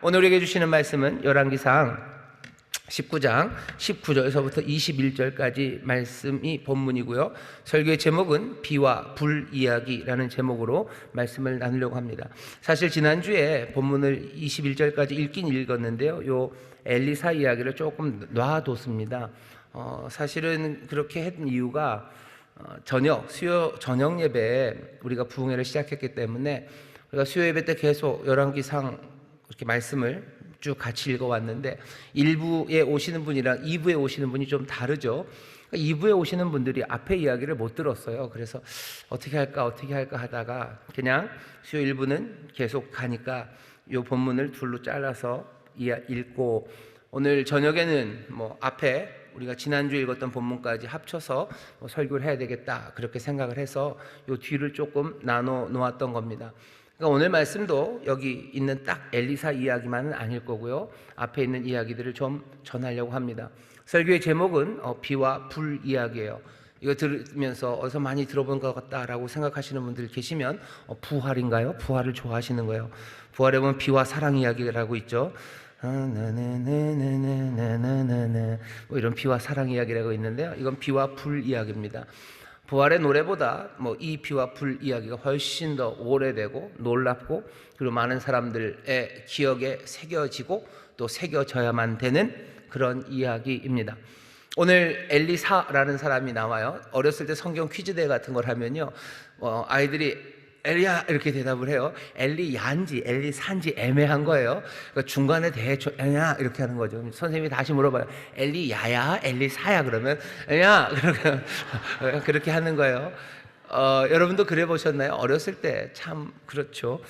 오늘 우리에게 주시는 말씀은 열왕기상 19장 19절에서부터 21절까지 말씀이 본문이고요. 설교의 제목은 비와 불 이야기라는 제목으로 말씀을 나누려고 합니다. 사실 지난주에 본문을 21절까지 읽긴 읽었는데요. 요 엘리사 이야기를 조금 놔뒀습니다. 사실은 그렇게 했던 이유가 수요 저녁 예배에 우리가 부흥회를 시작했기 때문에 우리가 수요 예배 때 계속 열왕기상 이렇게 말씀을 쭉 같이 읽어왔는데 1부에 오시는 분이랑 2부에 오시는 분이 좀 다르죠. 2부에 오시는 분들이 앞에 이야기를 못 들었어요. 그래서 어떻게 할까 하다가 그냥 수요 1부는 계속 가니까 이 본문을 둘로 잘라서 읽고, 오늘 저녁에는 앞에 우리가 지난주에 읽었던 본문까지 합쳐서 설교를 해야 되겠다 그렇게 생각을 해서 이 뒤를 조금 나눠 놓았던 겁니다. 그러니까 오늘 말씀도 여기 있는 딱 엘리사 이야기만은 아닐 거고요. 앞에 있는 이야기들을 좀 전하려고 합니다. 설교의 제목은 비와 불 이야기예요. 이거 들으면서 어디서 많이 들어본 것 같다라고 생각하시는 분들 계시면 부활인가요? 부활을 좋아하시는 거예요. 부활에 보면 비와 사랑 이야기라고 있죠. 이런 비와 사랑 이야기라고 있는데요. 이건 비와 불 이야기입니다. 부활의 노래보다 이 비와 불 이야기가 훨씬 더 오래되고 놀랍고, 그리고 많은 사람들의 기억에 새겨지고 또 새겨져야만 되는 그런 이야기입니다. 오늘 엘리사라는 사람이 나와요. 어렸을 때 성경 퀴즈대회 같은 걸 하면요, 아이들이 엘리야 이렇게 대답을 해요. 엘리야인지 엘리사인지 애매한 거예요. 그러니까 중간에 대충 엘리야 이렇게 하는 거죠. 선생님이 다시 물어봐요. 엘리야야 엘리사야 그러면 엘리야 그렇게 하는 거예요. 여러분도 그래 보셨나요? 어렸을 때 참 그렇죠.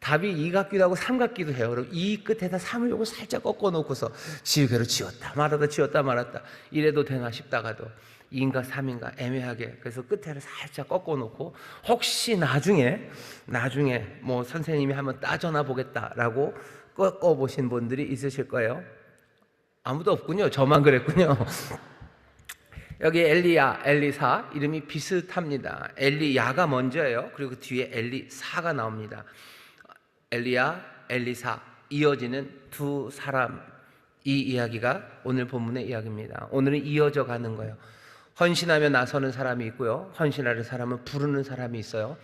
답이 2 같기도 하고 3 같기도 해요. 그럼 2 끝에다 3을 요거 살짝 꺾어 놓고서 지우개로 지웠다 말았다 이래도 되나 싶다가도 2인가 3인가 애매하게, 그래서 끝에를 살짝 꺾어 놓고 혹시 나중에 선생님이 한번 따져나 보겠다라고 꺾어 보신 분들이 있으실 거예요. 아무도 없군요. 저만 그랬군요. 여기 엘리야, 엘리사 이름이 비슷합니다. 엘리야가 먼저예요. 그리고 그 뒤에 엘리사가 나옵니다. 엘리야, 엘리사 이어지는 두 사람, 이 이야기가 오늘 본문의 이야기입니다. 오늘은 이어져 가는 거예요. 헌신하며 나서는 사람이 있고요, 헌신하는 사람은 부르는 사람이 있어요.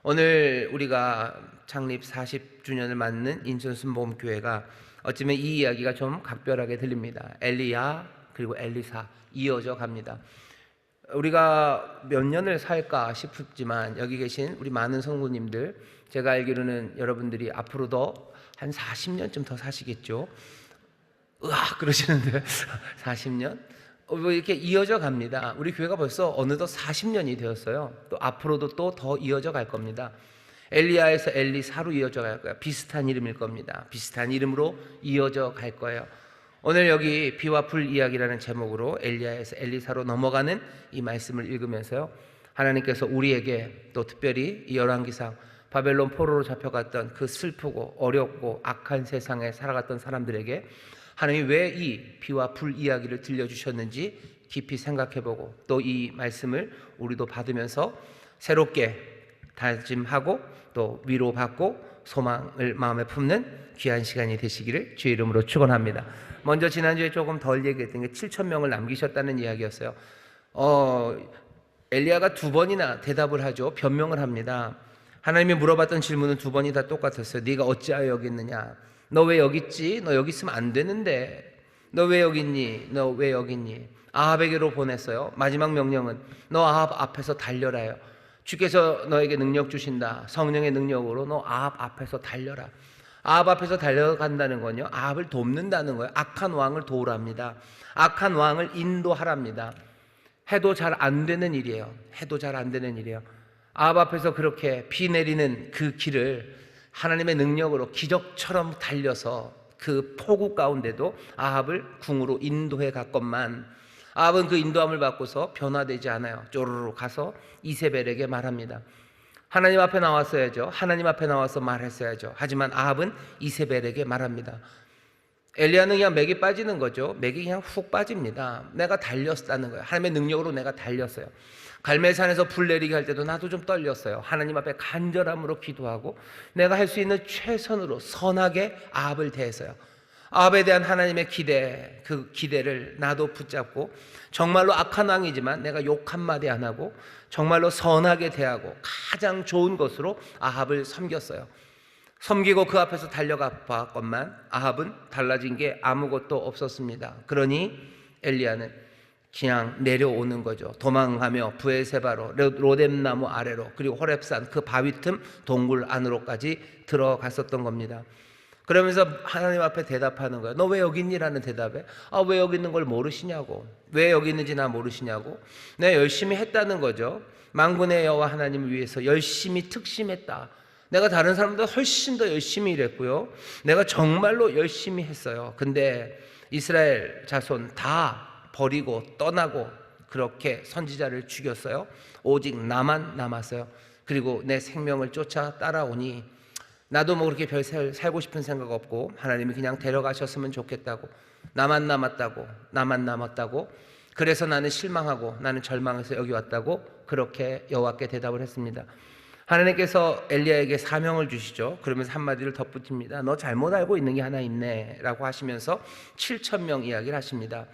오늘 우리가 창립 40주년을 맞는 인천순복음교회가 어쩌면 이 이야기가 좀 각별하게 들립니다. 엘리야 그리고 엘리사 이어져 갑니다. 우리가 몇 년을 살까 싶지만 여기 계신 우리 많은 성도님들, 제가 알기로는 여러분들이 앞으로도 한 40년쯤 더 사시겠죠. 으악 그러시는데 40년? 이렇게 이어져 갑니다. 우리 교회가 벌써 어느덧 40년이 되었어요. 또 앞으로도 또 더 이어져 갈 겁니다. 엘리야에서 엘리사로 이어져 갈 거예요. 비슷한 이름일 겁니다. 비슷한 이름으로 이어져 갈 거예요. 오늘 여기 비와 불 이야기라는 제목으로 엘리야에서 엘리사로 넘어가는 이 말씀을 읽으면서요, 하나님께서 우리에게 또 특별히 이 열왕기상 바벨론 포로로 잡혀갔던 그 슬프고 어렵고 악한 세상에 살아갔던 사람들에게 하나님이 왜 이 비와 불 이야기를 들려주셨는지 깊이 생각해보고, 또 이 말씀을 우리도 받으면서 새롭게 다짐하고 또 위로받고 소망을 마음에 품는 귀한 시간이 되시기를 주의 이름으로 축원합니다. 먼저 지난주에 조금 덜 얘기했던 게 7,000명을 남기셨다는 이야기였어요. 엘리야가 2번이나 대답을 하죠. 변명을 합니다. 하나님이 물어봤던 질문은 2번이 다 똑같았어요. 네가 어찌하여 여기 있느냐? 너 왜 여기 있지? 너 여기 있으면 안 되는데. 너 왜 여기 있니? 너 왜 여기 있니? 아합에게로 보냈어요. 마지막 명령은 너 아합 앞에서 달려라요. 주께서 너에게 능력 주신다. 성령의 능력으로 너 아합 앞에서 달려라. 아합 앞에서 달려간다는 건요, 아합을 돕는다는 거예요. 악한 왕을 도우랍니다. 악한 왕을 인도하랍니다. 해도 잘 안 되는 일이에요. 해도 잘 안 되는 일이에요. 아합 앞에서 그렇게 비 내리는 그 길을 하나님의 능력으로 기적처럼 달려서 그 폭우 가운데도 아합을 궁으로 인도해 갔건만, 아합은 그 인도함을 받고서 변화되지 않아요. 쪼르르 가서 이세벨에게 말합니다. 하나님 앞에 나왔어야죠. 하나님 앞에 나와서 말했어야죠. 하지만 아합은 이세벨에게 말합니다. 엘리야는 그냥 맥이 빠지는 거죠. 맥이 그냥 훅 빠집니다. 내가 달렸다는 거예요. 하나님의 능력으로 내가 달렸어요. 갈멜산에서 불 내리게 할 때도 나도 좀 떨렸어요. 하나님 앞에 간절함으로 기도하고 내가 할 수 있는 최선으로 선하게 아합을 대해서요. 아합에 대한 하나님의 기대, 그 기대를 나도 붙잡고 정말로 악한 왕이지만 내가 욕 한마디 안 하고 정말로 선하게 대하고 가장 좋은 것으로 아합을 섬겼어요. 섬기고 그 앞에서 달려가 봤건만 아합은 달라진 게 아무것도 없었습니다. 그러니 엘리야는 그냥 내려오는 거죠. 도망가며 브에세바로, 로뎀나무 아래로, 그리고 호렙산 그 바위 틈 동굴 안으로까지 들어갔었던 겁니다. 그러면서 하나님 앞에 대답하는 거예요. 너 왜 여기 있니? 라는 대답에 왜 여기 있는 걸 모르시냐고, 왜 여기 있는지 나 모르시냐고. 내가 열심히 했다는 거죠. 만군의 여호와 하나님을 위해서 열심히 특심했다. 내가 다른 사람보다 훨씬 더 열심히 일했고요, 내가 정말로 열심히 했어요. 근데 이스라엘 자손 다 버리고 떠나고 그렇게 선지자를 죽였어요. 오직 나만 남았어요. 그리고 내 생명을 쫓아 따라오니 나도 뭐 그렇게 별 살고 싶은 생각 없고 하나님이 그냥 데려가셨으면 좋겠다고, 나만 남았다고, 그래서 나는 실망하고 나는 절망해서 여기 왔다고 그렇게 여호와께 대답을 했습니다. 하나님께서 엘리야에게 사명을 주시죠. 그러면서 한마디를 덧붙입니다. 너 잘못 알고 있는 게 하나 있네 라고 하시면서 7,000명 이야기를 하십니다.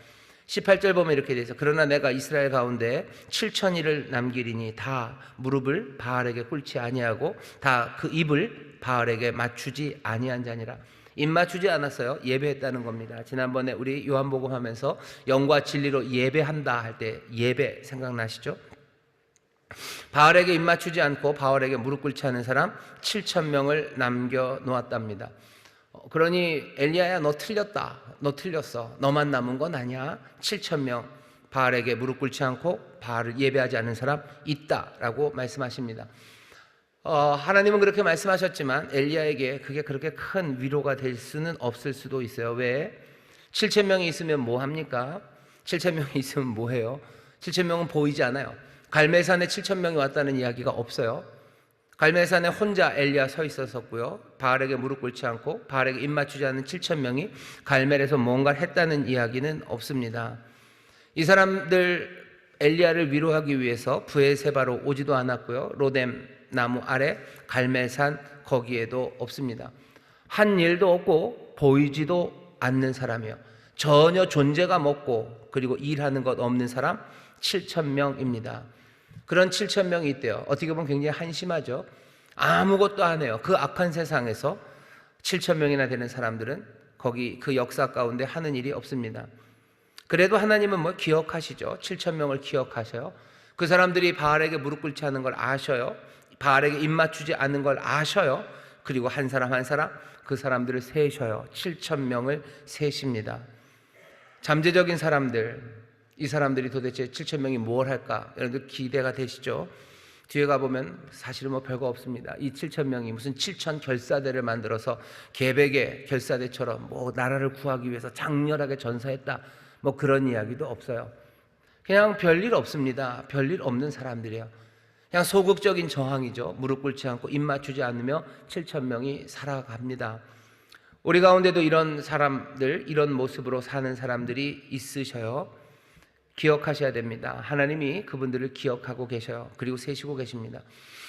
18절 보면 이렇게 돼 있어. 그러나 내가 이스라엘 가운데 7,000일을 남기리니 다 무릎을 바알에게 꿇지 아니하고 다 그 입을 바알에게 맞추지 아니한 자니라. 입 맞추지 않았어요. 예배했다는 겁니다. 지난번에 우리 요한복음 하면서 영과 진리로 예배한다 할 때 예배 생각나시죠? 바알에게 입 맞추지 않고 바알에게 무릎 꿇지 않은 사람 7,000명을 남겨 놓았답니다. 그러니 엘리야야, 너 틀렸다. 너 틀렸어. 너만 남은 건 아니야. 7,000명 바알에게 무릎 꿇지 않고 바알을 예배하지 않는 사람 있다라고 말씀하십니다. 하나님은 그렇게 말씀하셨지만 엘리야에게 그게 그렇게 큰 위로가 될 수는 없을 수도 있어요. 왜? 7,000명이 있으면 뭐 합니까? 7,000명이 있으면 뭐 해요? 7,000명은 보이지 않아요. 갈멜산에 7,000명이 왔다는 이야기가 없어요. 갈멜산에 혼자 엘리야 서 있었었고요, 바알에게 무릎 꿇지 않고 바알에게 입 맞추지 않는 7,000명이 갈멜에서 뭔가를 했다는 이야기는 없습니다. 이 사람들 엘리야를 위로하기 위해서 브에세바로 오지도 않았고요, 로뎀 나무 아래 갈멜산 거기에도 없습니다. 한 일도 없고 보이지도 않는 사람이요, 전혀 존재가 없고 그리고 일하는 것 없는 사람 7,000명입니다. 그런 7,000명이 있대요. 어떻게 보면 굉장히 한심하죠. 아무것도 안 해요. 그 악한 세상에서 7,000명이나 되는 사람들은 거기 그 역사 가운데 하는 일이 없습니다. 그래도 하나님은 뭐 기억하시죠. 7,000명을 기억하셔요. 그 사람들이 바알에게 무릎 꿇지 않는 걸 아셔요. 바알에게 입 맞추지 않는 걸 아셔요. 그리고 한 사람 한 사람 그 사람들을 세셔요. 7,000명을 세십니다. 잠재적인 사람들, 이 사람들이 도대체 7,000명이 뭘 할까? 여러분들 기대가 되시죠? 뒤에 가보면 사실은 뭐 별거 없습니다. 이 7,000명이 무슨 7,000 결사대를 만들어서 개백의 결사대처럼 뭐 나라를 구하기 위해서 장렬하게 전사했다, 뭐 그런 이야기도 없어요. 그냥 별일 없습니다. 별일 없는 사람들이에요. 그냥 소극적인 저항이죠. 무릎 꿇지 않고 입 맞추지 않으며 7,000명이 살아갑니다. 우리 가운데도 이런 사람들, 이런 모습으로 사는 사람들이 있으셔요. 기억하셔야 됩니다. 하나님이 그분들을 기억하고 계셔요. 그리고 세시고 계십니다.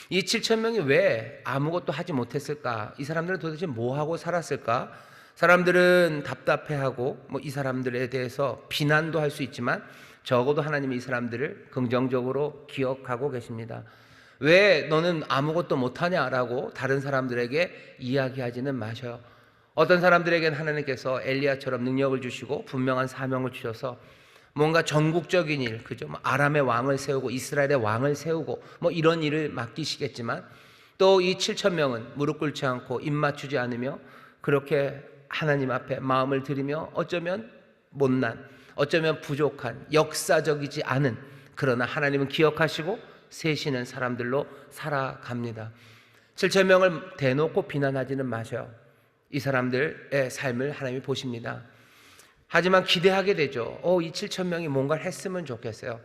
이 7,000명이 왜 아무것도 하지 못했을까? 이 사람들은 도대체 뭐하고 살았을까? 사람들은 답답해하고 뭐 이 사람들에 대해서 비난도 할 수 있지만 적어도 하나님이 이 사람들을 긍정적으로 기억하고 계십니다. 왜 너는 아무것도 못하냐라고 다른 사람들에게 이야기하지는 마셔요. 어떤 사람들에게는 하나님께서 엘리야처럼 능력을 주시고 분명한 사명을 주셔서 뭔가 전국적인 일, 그죠? 아람의 왕을 세우고 이스라엘의 왕을 세우고 뭐 이런 일을 맡기시겠지만 또 이 7,000명은 무릎 꿇지 않고 입 맞추지 않으며 그렇게 하나님 앞에 마음을 들이며 어쩌면 못난, 어쩌면 부족한, 역사적이지 않은, 그러나 하나님은 기억하시고 세시는 사람들로 살아갑니다. 7,000명을 대놓고 비난하지는 마셔요. 이 사람들의 삶을 하나님이 보십니다. 하지만 기대하게 되죠. 이 7,000명이 뭔가를 했으면 좋겠어요.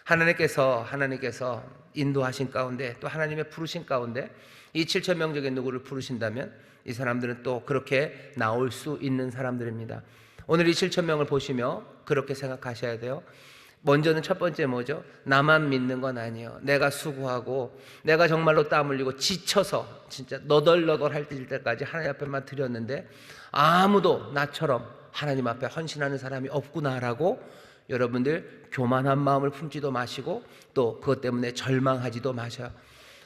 하나님께서 인도하신 가운데 또 하나님의 부르신 가운데 이 7천 명 중에 누구를 부르신다면 이 사람들은 또 그렇게 나올 수 있는 사람들입니다. 오늘 이 7천 명을 보시며 그렇게 생각하셔야 돼요. 먼저는 첫 번째 뭐죠? 나만 믿는 건 아니에요. 내가 수고하고 내가 정말로 땀 흘리고 지쳐서 진짜 너덜너덜할 때까지 하나님 앞에만 드렸는데 아무도 나처럼 하나님 앞에 헌신하는 사람이 없구나라고 여러분들 교만한 마음을 품지도 마시고 또 그것 때문에 절망하지도 마셔요.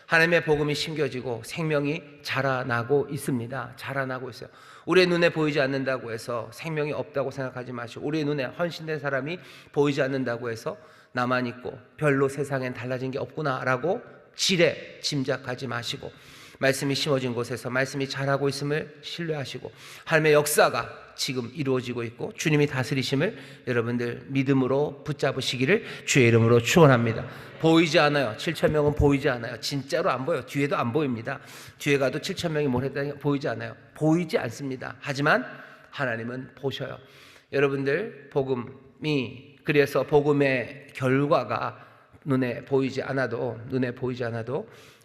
하나님의 복음이 심겨지고 생명이 자라나고 있습니다. 자라나고 있어요. 우리의 눈에 보이지 않는다고 해서 생명이 없다고 생각하지 마시고, 우리의 눈에 헌신된 사람이 보이지 않는다고 해서 나만 있고 별로 세상엔 달라진 게 없구나라고 지레 짐작하지 마시고, 말씀이 심어진 곳에서 말씀이 자라고 있음을 신뢰하시고 하나님의 역사가 지금 이루어지고 있고 주님이 다스리심을 여러분들 믿음으로 붙잡으시기를 주의 이름으로 축원합니다. 보이지 않아요. 7천 명은 보이지 않아요. 진짜로 안 보여요. 뒤에도 안 보입니다. 뒤에 가도 7천 명이 뭘 했다니 보이지 않아요. 보이지 않습니다. 하지만 하나님은 보셔요. 여러분들 복음이, 그래서 복음의 결과가 눈에 보이지 않아도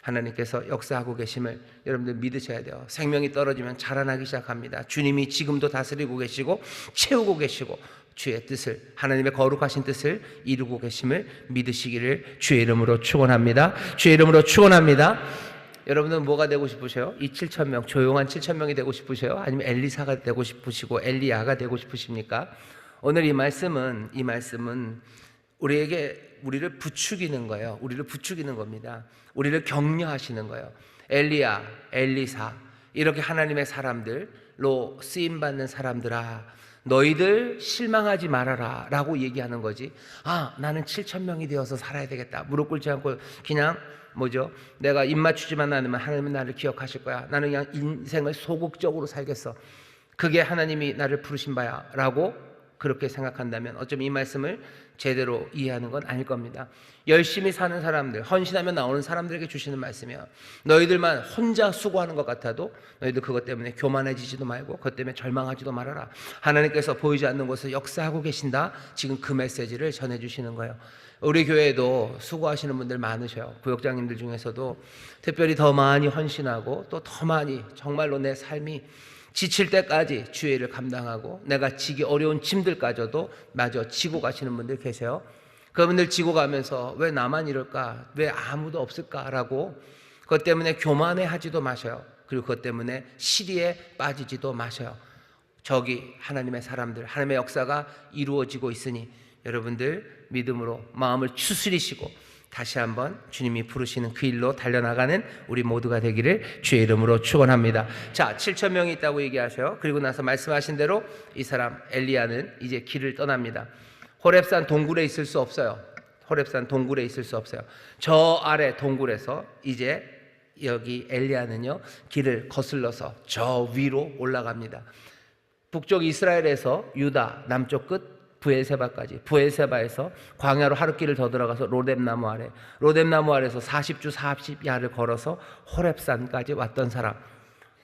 하나님께서 역사하고 계심을 여러분들 믿으셔야 돼요. 생명이 떨어지면 자라나기 시작합니다. 주님이 지금도 다스리고 계시고 채우고 계시고 주의 뜻을, 하나님의 거룩하신 뜻을 이루고 계심을 믿으시기를 주의 이름으로 축원합니다. 주의 이름으로 축원합니다. 여러분은 뭐가 되고 싶으세요? 이 7천 명, 조용한 7천 명이 되고 싶으세요? 아니면 엘리사가 되고 싶으시고 엘리야가 되고 싶으십니까? 오늘 이 말씀은 우리를 부추기는 거예요. 우리를 부추기는 겁니다. 우리를 격려하시는 거예요. 엘리야, 엘리사, 이렇게 하나님의 사람들로 쓰임받는 사람들아, 너희들 실망하지 말아라 라고 얘기하는 거지. 나는 7천 명이 되어서 살아야 되겠다, 무릎 꿇지 않고 그냥 내가 입 맞추지만 않으면 하나님은 나를 기억하실 거야, 나는 그냥 인생을 소극적으로 살겠어, 그게 하나님이 나를 부르신 바야 라고 그렇게 생각한다면 어쩌면 이 말씀을 제대로 이해하는 건 아닐 겁니다. 열심히 사는 사람들, 헌신하며 나오는 사람들에게 주시는 말씀이에요. 너희들만 혼자 수고하는 것 같아도 너희들 그것 때문에 교만해지지도 말고 그것 때문에 절망하지도 말아라. 하나님께서 보이지 않는 곳에서 역사하고 계신다. 지금 그 메시지를 전해주시는 거예요. 우리 교회에도 수고하시는 분들 많으셔요. 구역장님들 중에서도 특별히 더 많이 헌신하고 또 더 많이 정말로 내 삶이 지칠 때까지 주의 일을 감당하고 내가 지기 어려운 짐들까지도 마저 지고 가시는 분들 계세요. 그분들 지고 가면서 왜 나만 이럴까, 왜 아무도 없을까라고 그것 때문에 교만해하지도 마셔요. 그리고 그것 때문에 시리에 빠지지도 마셔요. 저기 하나님의 사람들, 하나님의 역사가 이루어지고 있으니 여러분들 믿음으로 마음을 추스리시고 다시 한번 주님이 부르시는 그 일로 달려나가는 우리 모두가 되기를 주의 이름으로 축원합니다. 자, 7천 명이 있다고 얘기하셔요. 그리고 나서 말씀하신 대로 이 사람 엘리야는 이제 길을 떠납니다. 호렙산 동굴에 있을 수 없어요. 호렙산 동굴에 있을 수 없어요. 저 아래 동굴에서 이제 여기 엘리야는요 길을 거슬러서 저 위로 올라갑니다. 북쪽 이스라엘에서 유다 남쪽 끝 부엘세바까지, 부엘세바에서 광야로 하루길을 더 들어가서 로뎀나무 아래에서 40주 40야를 걸어서 호렙산까지 왔던 사람,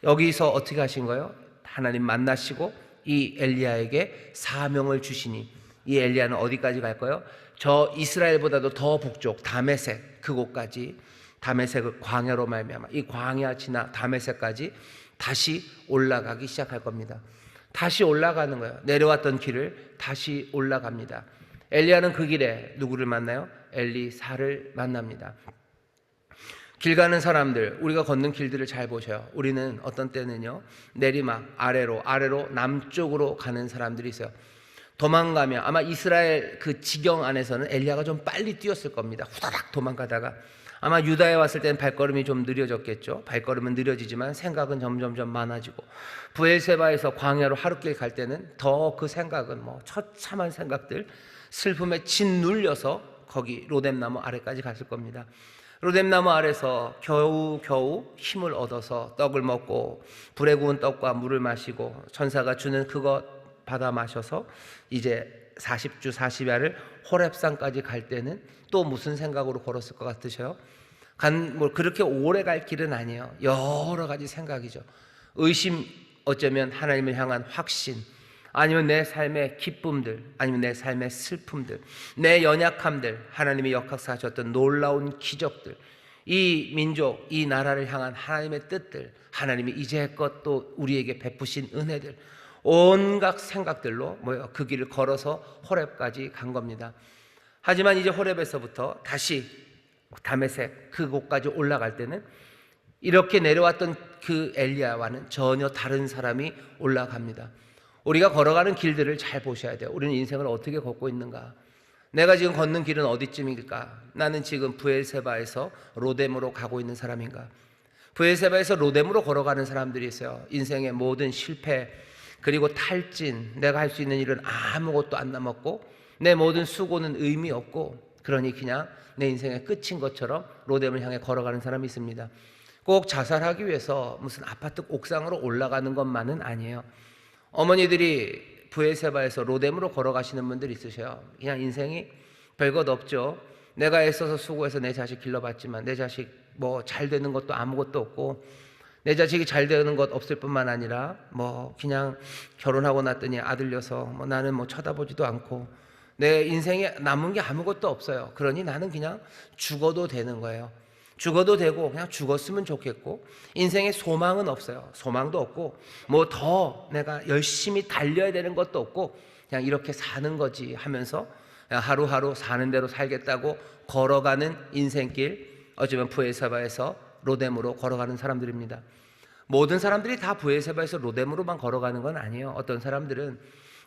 여기서 어떻게 하신 거예요? 하나님 만나시고 이 엘리야에게 사명을 주시니 이 엘리야는 어디까지 갈 거예요? 저 이스라엘보다도 더 북쪽 다메섹 그곳까지, 다메섹을 광야로 말미암아 이 광야 지나 다메섹까지 다시 올라가기 시작할 겁니다. 다시 올라가는 거예요. 내려왔던 길을 다시 올라갑니다. 엘리야는 그 길에 누구를 만나요? 엘리사를 만납니다. 길 가는 사람들, 우리가 걷는 길들을 잘 보셔요. 우리는 어떤 때는요 내리막 아래로 남쪽으로 가는 사람들이 있어요. 도망가면 아마 이스라엘 그 지경 안에서는 엘리야가 좀 빨리 뛰었을 겁니다. 후다닥 도망가다가 아마 유다에 왔을 때는 발걸음이 좀 느려졌겠죠. 발걸음은 느려지지만 생각은 점점 많아지고, 부엘세바에서 광야로 하루길 갈 때는 더 그 생각은 처참한 생각들, 슬픔에 짓눌려서 거기 로뎀나무 아래까지 갔을 겁니다. 로뎀나무 아래서 겨우 힘을 얻어서 떡을 먹고 불에 구운 떡과 물을 마시고 천사가 주는 그것 받아 마셔서 이제 40주 40야를 호렙산까지 갈 때는 또 무슨 생각으로 걸었을 것 같으셔요? 그렇게 오래 갈 길은 아니에요. 여러 가지 생각이죠. 의심, 어쩌면 하나님을 향한 확신, 아니면 내 삶의 기쁨들, 아니면 내 삶의 슬픔들, 내 연약함들, 하나님이 역사하셨던 놀라운 기적들, 이 민족, 이 나라를 향한 하나님의 뜻들, 하나님이 이제껏 또 우리에게 베푸신 은혜들, 온갖 생각들로 그 길을 걸어서 호렙까지 간 겁니다. 하지만 이제 호렙에서부터 다시 다메섹 그곳까지 올라갈 때는 이렇게 내려왔던 그 엘리야와는 전혀 다른 사람이 올라갑니다. 우리가 걸어가는 길들을 잘 보셔야 돼요. 우리는 인생을 어떻게 걷고 있는가? 내가 지금 걷는 길은 어디쯤일까? 나는 지금 브엘세바에서 로뎀으로 가고 있는 사람인가? 브엘세바에서 로뎀으로 걸어가는 사람들이 있어요. 인생의 모든 실패, 그리고 탈진, 내가 할 수 있는 일은 아무것도 안 남았고 내 모든 수고는 의미 없고, 그러니 그냥 내 인생의 끝인 것처럼 로뎀을 향해 걸어가는 사람이 있습니다. 꼭 자살하기 위해서 무슨 아파트 옥상으로 올라가는 것만은 아니에요. 어머니들이 브엘세바에서 로뎀으로 걸어가시는 분들이 있으셔요. 그냥 인생이 별것 없죠. 내가 애써서 수고해서 내 자식 길러봤지만 내 자식 뭐 잘 되는 것도 아무것도 없고, 내 자식이 잘 되는 것 없을 뿐만 아니라 뭐 그냥 결혼하고 났더니 아들려서 뭐 나는 뭐 쳐다보지도 않고 내 인생에 남은 게 아무것도 없어요. 그러니 나는 그냥 죽어도 되는 거예요. 죽어도 되고 그냥 죽었으면 좋겠고, 인생에 소망은 없어요. 소망도 없고 뭐 더 내가 열심히 달려야 되는 것도 없고 그냥 이렇게 사는 거지 하면서 하루하루 사는 대로 살겠다고 걸어가는 인생길, 어쩌면 브엘세바에서 로뎀으로 걸어가는 사람들입니다. 모든 사람들이 다 브엘세바에서 로뎀으로만 걸어가는 건 아니에요. 어떤 사람들은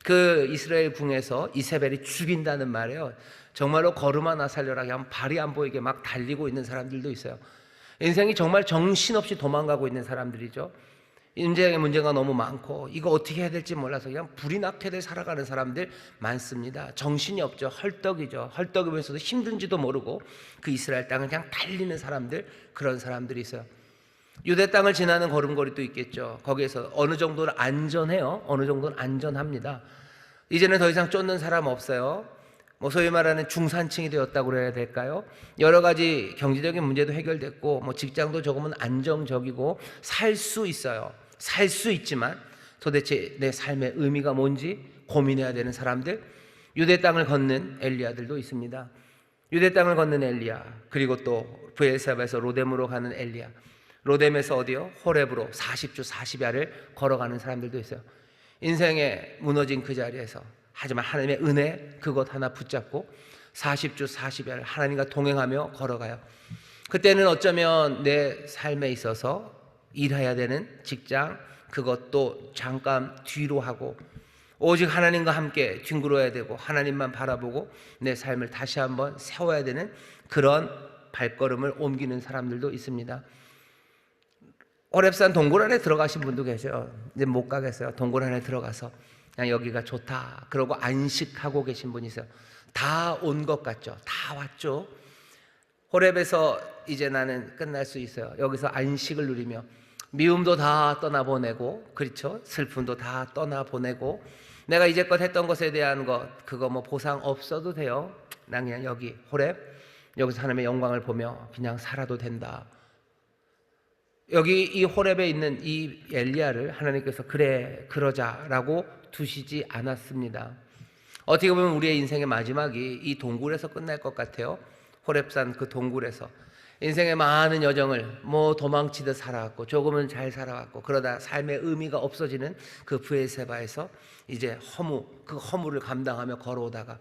그 이스라엘 궁에서 이세벨이 죽인다는 말이에요. 정말로 걸음 하나 살려라 그냥 발이 안 보이게 막 달리고 있는 사람들도 있어요. 인생이 정말 정신없이 도망가고 있는 사람들이죠. 인생의 문제가 너무 많고 이거 어떻게 해야 될지 몰라서 그냥 불이 나게 살아가는 사람들 많습니다. 정신이 없죠. 헐떡이죠. 헐떡이면서도 힘든지도 모르고 그 이스라엘 땅을 그냥 달리는 사람들, 그런 사람들이 있어요. 유대 땅을 지나는 걸음걸이도 있겠죠. 거기에서 어느 정도는 안전해요. 어느 정도는 안전합니다. 이제는 더 이상 쫓는 사람 없어요. 뭐 소위 말하는 중산층이 되었다고 그래야 될까요? 여러 가지 경제적인 문제도 해결됐고 뭐 직장도 조금은 안정적이고 살 수 있어요. 살 수 있지만 도대체 내 삶의 의미가 뭔지 고민해야 되는 사람들, 유대 땅을 걷는 엘리야들도 있습니다. 유대 땅을 걷는 엘리야, 그리고 또 브엘세바에서 로뎀으로 가는 엘리야, 로뎀에서 어디요? 호렙으로 40주 40야를 걸어가는 사람들도 있어요. 인생에 무너진 그 자리에서 하지만 하나님의 은혜 그것 하나 붙잡고 40주 40야를 하나님과 동행하며 걸어가요. 그때는 어쩌면 내 삶에 있어서 일해야 되는 직장, 그것도 잠깐 뒤로 하고 오직 하나님과 함께 뒹굴어야 되고 하나님만 바라보고 내 삶을 다시 한번 세워야 되는 그런 발걸음을 옮기는 사람들도 있습니다. 호렙산 동굴 안에 들어가신 분도 계세요. 이제 못 가겠어요. 동굴 안에 들어가서 그냥 여기가 좋다 그러고 안식하고 계신 분이 있어요. 다 온 것 같죠. 다 왔죠. 호렙에서 이제 나는 끝날 수 있어요. 여기서 안식을 누리며 미움도 다 떠나보내고, 그렇죠? 슬픔도 다 떠나보내고, 내가 이제껏 했던 것에 대한 것 그거 뭐 보상 없어도 돼요. 난 그냥 여기 호렙, 여기서 하나님의 영광을 보며 그냥 살아도 된다. 여기 이 호렙에 있는 이 엘리야를 하나님께서 그래 그러자라고 두시지 않았습니다. 어떻게 보면 우리의 인생의 마지막이 이 동굴에서 끝날 것 같아요. 호렙산 그 동굴에서 인생의 많은 여정을 뭐 도망치듯 살아왔고 조금은 잘 살아왔고 그러다 삶의 의미가 없어지는 그 브엘세바에서 이제 그 허무를 감당하며 걸어오다가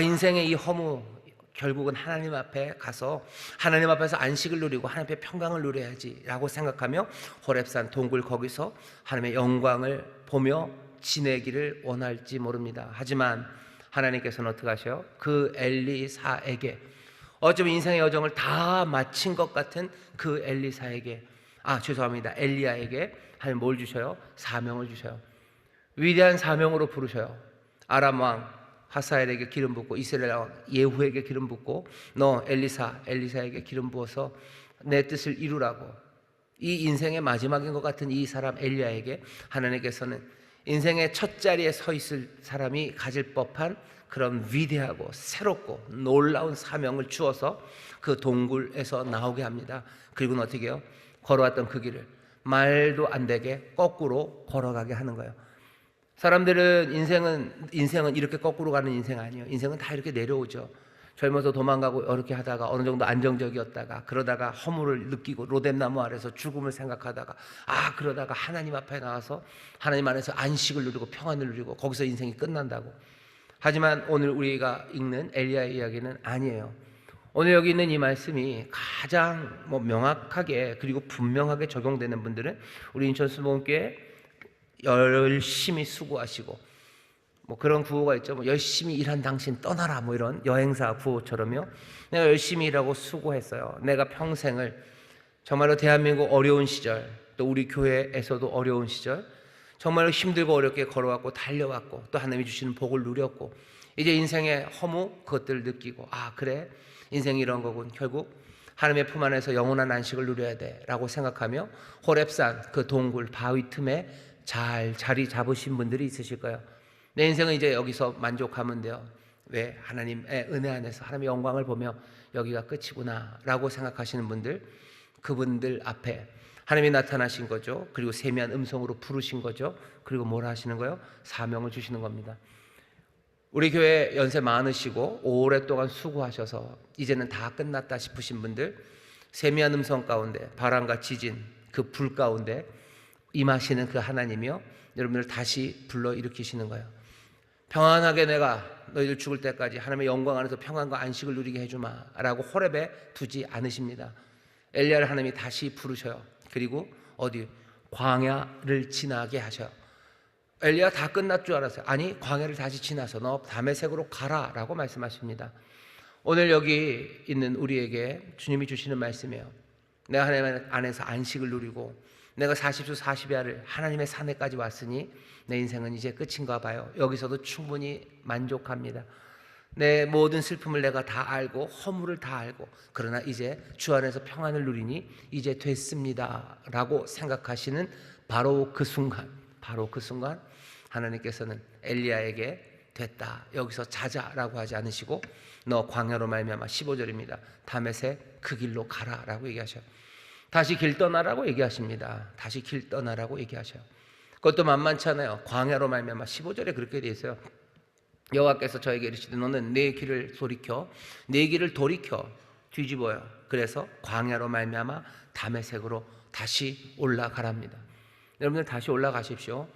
인생의 이 허무 결국은 하나님 앞에 가서 하나님 앞에서 안식을 누리고 하나님 앞에 평강을 누려야지 라고 생각하며 호렙산 동굴 거기서 하나님의 영광을 보며 지내기를 원할지 모릅니다. 하지만 하나님께서는 어떻게 하셔요? 그 엘리사에게, 어쩌면 인생의 여정을 다 마친 것 같은 그 엘리야에게 하나님 뭘 주셔요? 사명을 주셔요. 위대한 사명으로 부르셔요. 아람 왕 하사엘에게 기름 붓고 이스라엘 왕 예후에게 기름 붓고 너 엘리사에게 기름 부어서 내 뜻을 이루라고. 이 인생의 마지막인 것 같은 이 사람 엘리야에게 하나님께서는 인생의 첫 자리에 서 있을 사람이 가질 법한 그런 위대하고 새롭고 놀라운 사명을 주어서 그 동굴에서 나오게 합니다. 그리고는 어떻게 해요? 걸어왔던 그 길을 말도 안 되게 거꾸로 걸어가게 하는 거예요. 사람들은 인생은 이렇게 거꾸로 가는 인생 아니에요. 인생은 다 이렇게 내려오죠. 젊어서 도망가고 이렇게 하다가 어느 정도 안정적이었다가 그러다가 허물을 느끼고 로뎀나무 아래서 죽음을 생각하다가 그러다가 하나님 앞에 나와서 하나님 안에서 안식을 누리고 평안을 누리고 거기서 인생이 끝난다고. 하지만 오늘 우리가 읽는 엘리야의 이야기는 아니에요. 오늘 여기 있는 이 말씀이 가장 명확하게 그리고 분명하게 적용되는 분들은 우리 인천 수목교회 열심히 수고하시고 그런 구호가 있죠. 열심히 일한 당신 떠나라, 이런 여행사 구호처럼요. 내가 열심히 일하고 수고했어요. 내가 평생을 정말로 대한민국 어려운 시절, 또 우리 교회에서도 어려운 시절, 정말로 힘들고 어렵게 걸어왔고 달려왔고 또 하나님이 주시는 복을 누렸고 이제 인생의 허무 그것들을 느끼고 그래 인생이 이런 거군. 결국 하나님의 품 안에서 영원한 안식을 누려야 돼 라고 생각하며 호렙산 그 동굴 바위 틈에 잘 자리 잡으신 분들이 있으실 거예요. 내 인생은 이제 여기서 만족하면 돼요. 왜? 하나님의 은혜 안에서 하나님의 영광을 보며 여기가 끝이구나 라고 생각하시는 분들, 그분들 앞에 하나님이 나타나신 거죠. 그리고 세미한 음성으로 부르신 거죠. 그리고 뭘 하시는 거예요? 사명을 주시는 겁니다. 우리 교회 연세 많으시고 오랫동안 수고하셔서 이제는 다 끝났다 싶으신 분들, 세미한 음성 가운데 바람과 지진 그 불 가운데 임하시는 그 하나님이요, 여러분들 다시 불러일으키시는 거예요. 평안하게 내가 너희들 죽을 때까지 하나님의 영광 안에서 평안과 안식을 누리게 해주마 라고 호렙에 두지 않으십니다. 엘리야를 하나님이 다시 부르셔요. 그리고 어디? 광야를 지나게 하셔요. 엘리야 다 끝났 줄 알았어요. 아니, 광야를 다시 지나서 너 다메섹으로 가라 라고 말씀하십니다. 오늘 여기 있는 우리에게 주님이 주시는 말씀이에요. 내가 하나님 안에서 안식을 누리고 내가 40주 40야를 하나님의 산에까지 왔으니 내 인생은 이제 끝인가 봐요. 여기서도 충분히 만족합니다. 내 모든 슬픔을 내가 다 알고 허물을 다 알고 그러나 이제 주 안에서 평안을 누리니 이제 됐습니다 라고 생각하시는 바로 그 순간 하나님께서는 엘리야에게 됐다, 여기서 자자라고 하지 않으시고 너 광야로 말미암아 15절입니다. 다메섹 그 길로 가라 라고 얘기하셔요. 다시 길 떠나라고 얘기하십니다. 다시 길 떠나라고 얘기하셔요. 그것도 만만치 않아요. 광야로 말미암아 15절에 그렇게 되어 있어요. 여호와께서 저에게 이르시되 너는 내 길을 돌이켜 뒤집어요. 그래서 광야로 말미암아 다메섹으로 다시 올라가랍니다. 여러분들 다시 올라가십시오.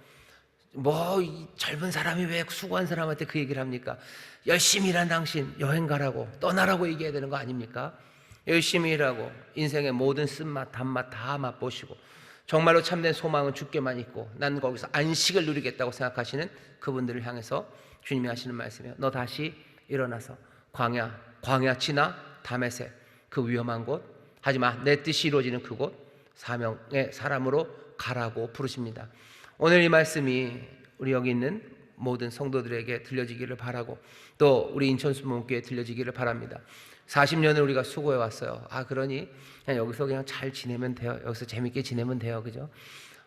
이 젊은 사람이 왜 수고한 사람한테 그 얘기를 합니까? 열심히 일한 당신 여행 가라고 떠나라고 얘기해야 되는 거 아닙니까? 열심히 일하고 인생의 모든 쓴맛 단맛 다 맛보시고 정말로 참된 소망은 주께만 있고 난 거기서 안식을 누리겠다고 생각하시는 그분들을 향해서 주님이 하시는 말씀이에요. 너 다시 일어나서 광야 지나 다메섹 그 위험한 곳, 하지만 내 뜻이 이루어지는 그곳 사명의 사람으로 가라고 부르십니다. 오늘 이 말씀이 우리 여기 있는 모든 성도들에게 들려지기를 바라고 또 우리 인천수목교회에 들려지기를 바랍니다. 40년을 우리가 수고해 왔어요. 그러니 그냥 여기서 그냥 잘 지내면 돼요. 여기서 재밌게 지내면 돼요. 그죠?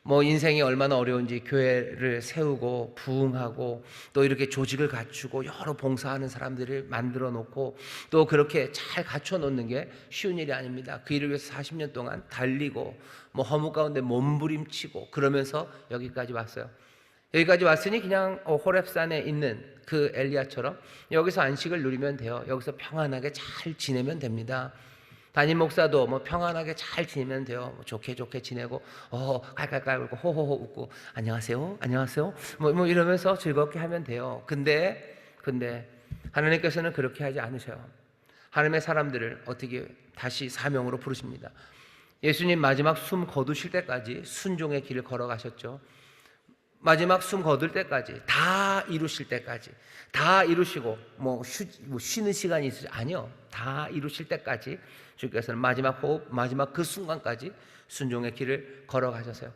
인생이 얼마나 어려운지 교회를 세우고 부흥하고 또 이렇게 조직을 갖추고 여러 봉사하는 사람들을 만들어 놓고 또 그렇게 잘 갖춰 놓는 게 쉬운 일이 아닙니다. 그 일을 위해서 40년 동안 달리고 허무 가운데 몸부림치고 그러면서 여기까지 왔어요. 여기까지 왔으니 그냥 호렙산에 있는 그 엘리야처럼 여기서 안식을 누리면 돼요. 여기서 평안하게 잘 지내면 됩니다. 담임 목사도 평안하게 잘 지내면 돼요. 좋게 지내고 깔깔깔 웃고 호호호 웃고 안녕하세요 이러면서 즐겁게 하면 돼요. 근데 하나님께서는 그렇게 하지 않으셔요. 하나님의 사람들을 어떻게 다시 사명으로 부르십니다. 예수님 마지막 숨 거두실 때까지 순종의 길을 걸어가셨죠. 마지막 숨 거둘 때까지 다 이루실 때까지 다 이루시고 쉬는 시간이 있으시 아니요, 다 이루실 때까지 주께서는 마지막 호흡 마지막 그 순간까지 순종의 길을 걸어가셨어요.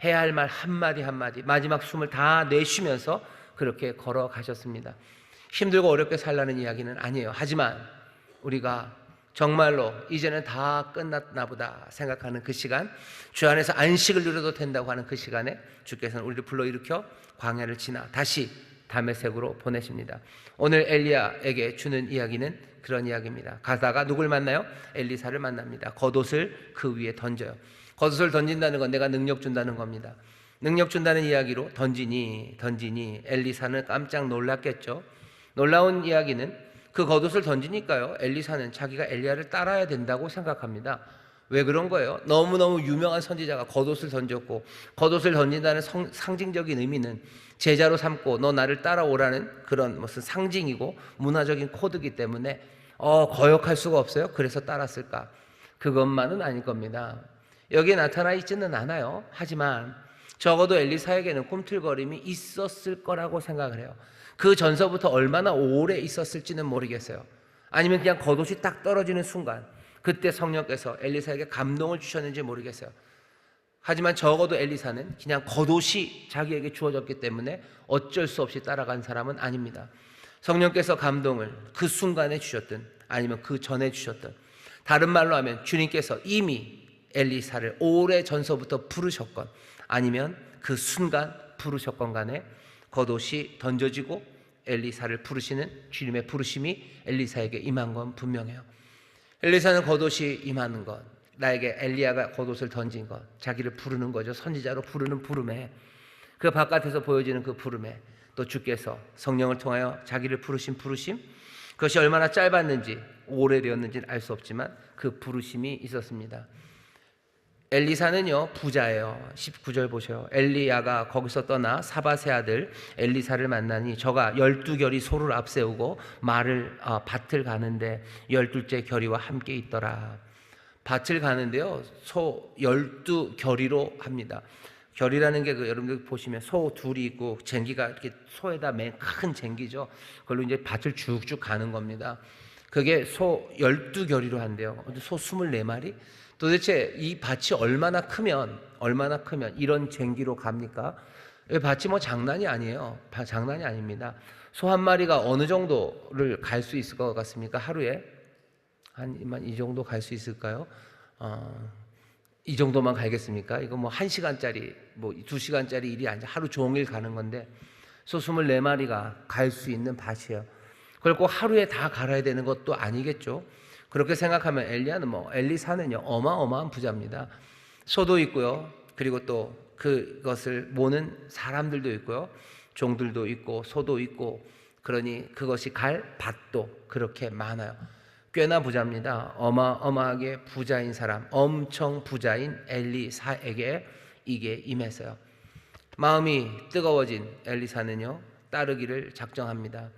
해야 할 말 한마디 한마디 마지막 숨을 다 내쉬면서 그렇게 걸어가셨습니다. 힘들고 어렵게 살라는 이야기는 아니에요. 하지만 우리가 정말로 이제는 다 끝났나 보다 생각하는 그 시간, 주 안에서 안식을 누려도 된다고 하는 그 시간에 주께서는 우리를 불러일으켜 광야를 지나 다시 다메섹으로 보내십니다. 오늘 엘리야에게 주는 이야기는 그런 이야기입니다. 가다가 누굴 만나요? 엘리사를 만납니다. 겉옷을 그 위에 던져요. 겉옷을 던진다는 건 내가 능력 준다는 겁니다. 능력 준다는 이야기로 던지니 엘리사는 깜짝 놀랐겠죠. 놀라운 이야기는 그 겉옷을 던지니까요, 엘리사는 자기가 엘리야를 따라야 된다고 생각합니다. 왜 그런 거예요? 너무너무 유명한 선지자가 겉옷을 던졌고, 겉옷을 던진다는 상징적인 의미는 제자로 삼고 너 나를 따라오라는 그런 무슨 상징이고 문화적인 코드이기 때문에 거역할 수가 없어요. 그래서 따랐을까? 그것만은 아닐 겁니다. 여기에 나타나 있지는 않아요. 하지만 적어도 엘리사에게는 꿈틀거림이 있었을 거라고 생각을 해요. 그 전서부터 얼마나 오래 있었을지는 모르겠어요. 아니면 그냥 겉옷이 딱 떨어지는 순간 그때 성령께서 엘리사에게 감동을 주셨는지 모르겠어요. 하지만 적어도 엘리사는 그냥 겉옷이 자기에게 주어졌기 때문에 어쩔 수 없이 따라간 사람은 아닙니다. 성령께서 감동을 그 순간에 주셨든 아니면 그 전에 주셨든, 다른 말로 하면 주님께서 이미 엘리사를 오래 전서부터 부르셨건 아니면 그 순간 부르셨건 간에 겉옷이 던져지고 엘리사를 부르시는 주님의 부르심이 엘리사에게 임한 건 분명해요. 엘리사는 겉옷이 임하는 것, 나에게 엘리야가 겉옷을 던진 것, 자기를 부르는 거죠. 선지자로 부르는 부름에, 그 바깥에서 보여지는 그 부름에 또 주께서 성령을 통하여 자기를 부르신 부르심, 그것이 얼마나 짧았는지 오래되었는지는 알 수 없지만 그 부르심이 있었습니다. 엘리사는요 부자예요. 19절 보셔요. 엘리야가 거기서 떠나 사밧의 아들 엘리사를 만나니 저가 12결이 소를 앞세우고 밭을 가는데 12째 결이와 함께 있더라. 밭을 가는데요 소 12결이로 합니다. 결이라는 게 여러분들 보시면 소 둘이 있고 쟁기가 이렇게 소에다 맨 큰 쟁기죠. 그걸로 이제 밭을 쭉쭉 가는 겁니다. 그게 소 12결이로 한대요. 소 24마리? 도대체 이 밭이 얼마나 크면 이런 쟁기로 갑니까? 이 밭이 뭐 장난이 아니에요. 장난이 아닙니다. 소 한 마리가 어느 정도를 갈 수 있을 것 같습니까? 하루에 한 이 정도 갈 수 있을까요? 이 정도만 갈겠습니까? 이거 뭐 1시간짜리 뭐 2시간짜리 일이 아니라 하루 종일 가는 건데 소 24마리가 갈 수 있는 밭이에요. 그걸 꼭 하루에 다 갈아야 되는 것도 아니겠죠. 그렇게 생각하면 엘리사는요 어마어마한 부자입니다. 소도 있고요, 그리고 또 그것을 모는 사람들도 있고요, 종들도 있고 소도 있고, 그러니 그것이 갈 밭도 그렇게 많아요. 꽤나 부자입니다. 어마어마하게 부자인 사람, 엄청 부자인 엘리사에게 이게 임했어요. 마음이 뜨거워진 엘리사는요 따르기를 작정합니다.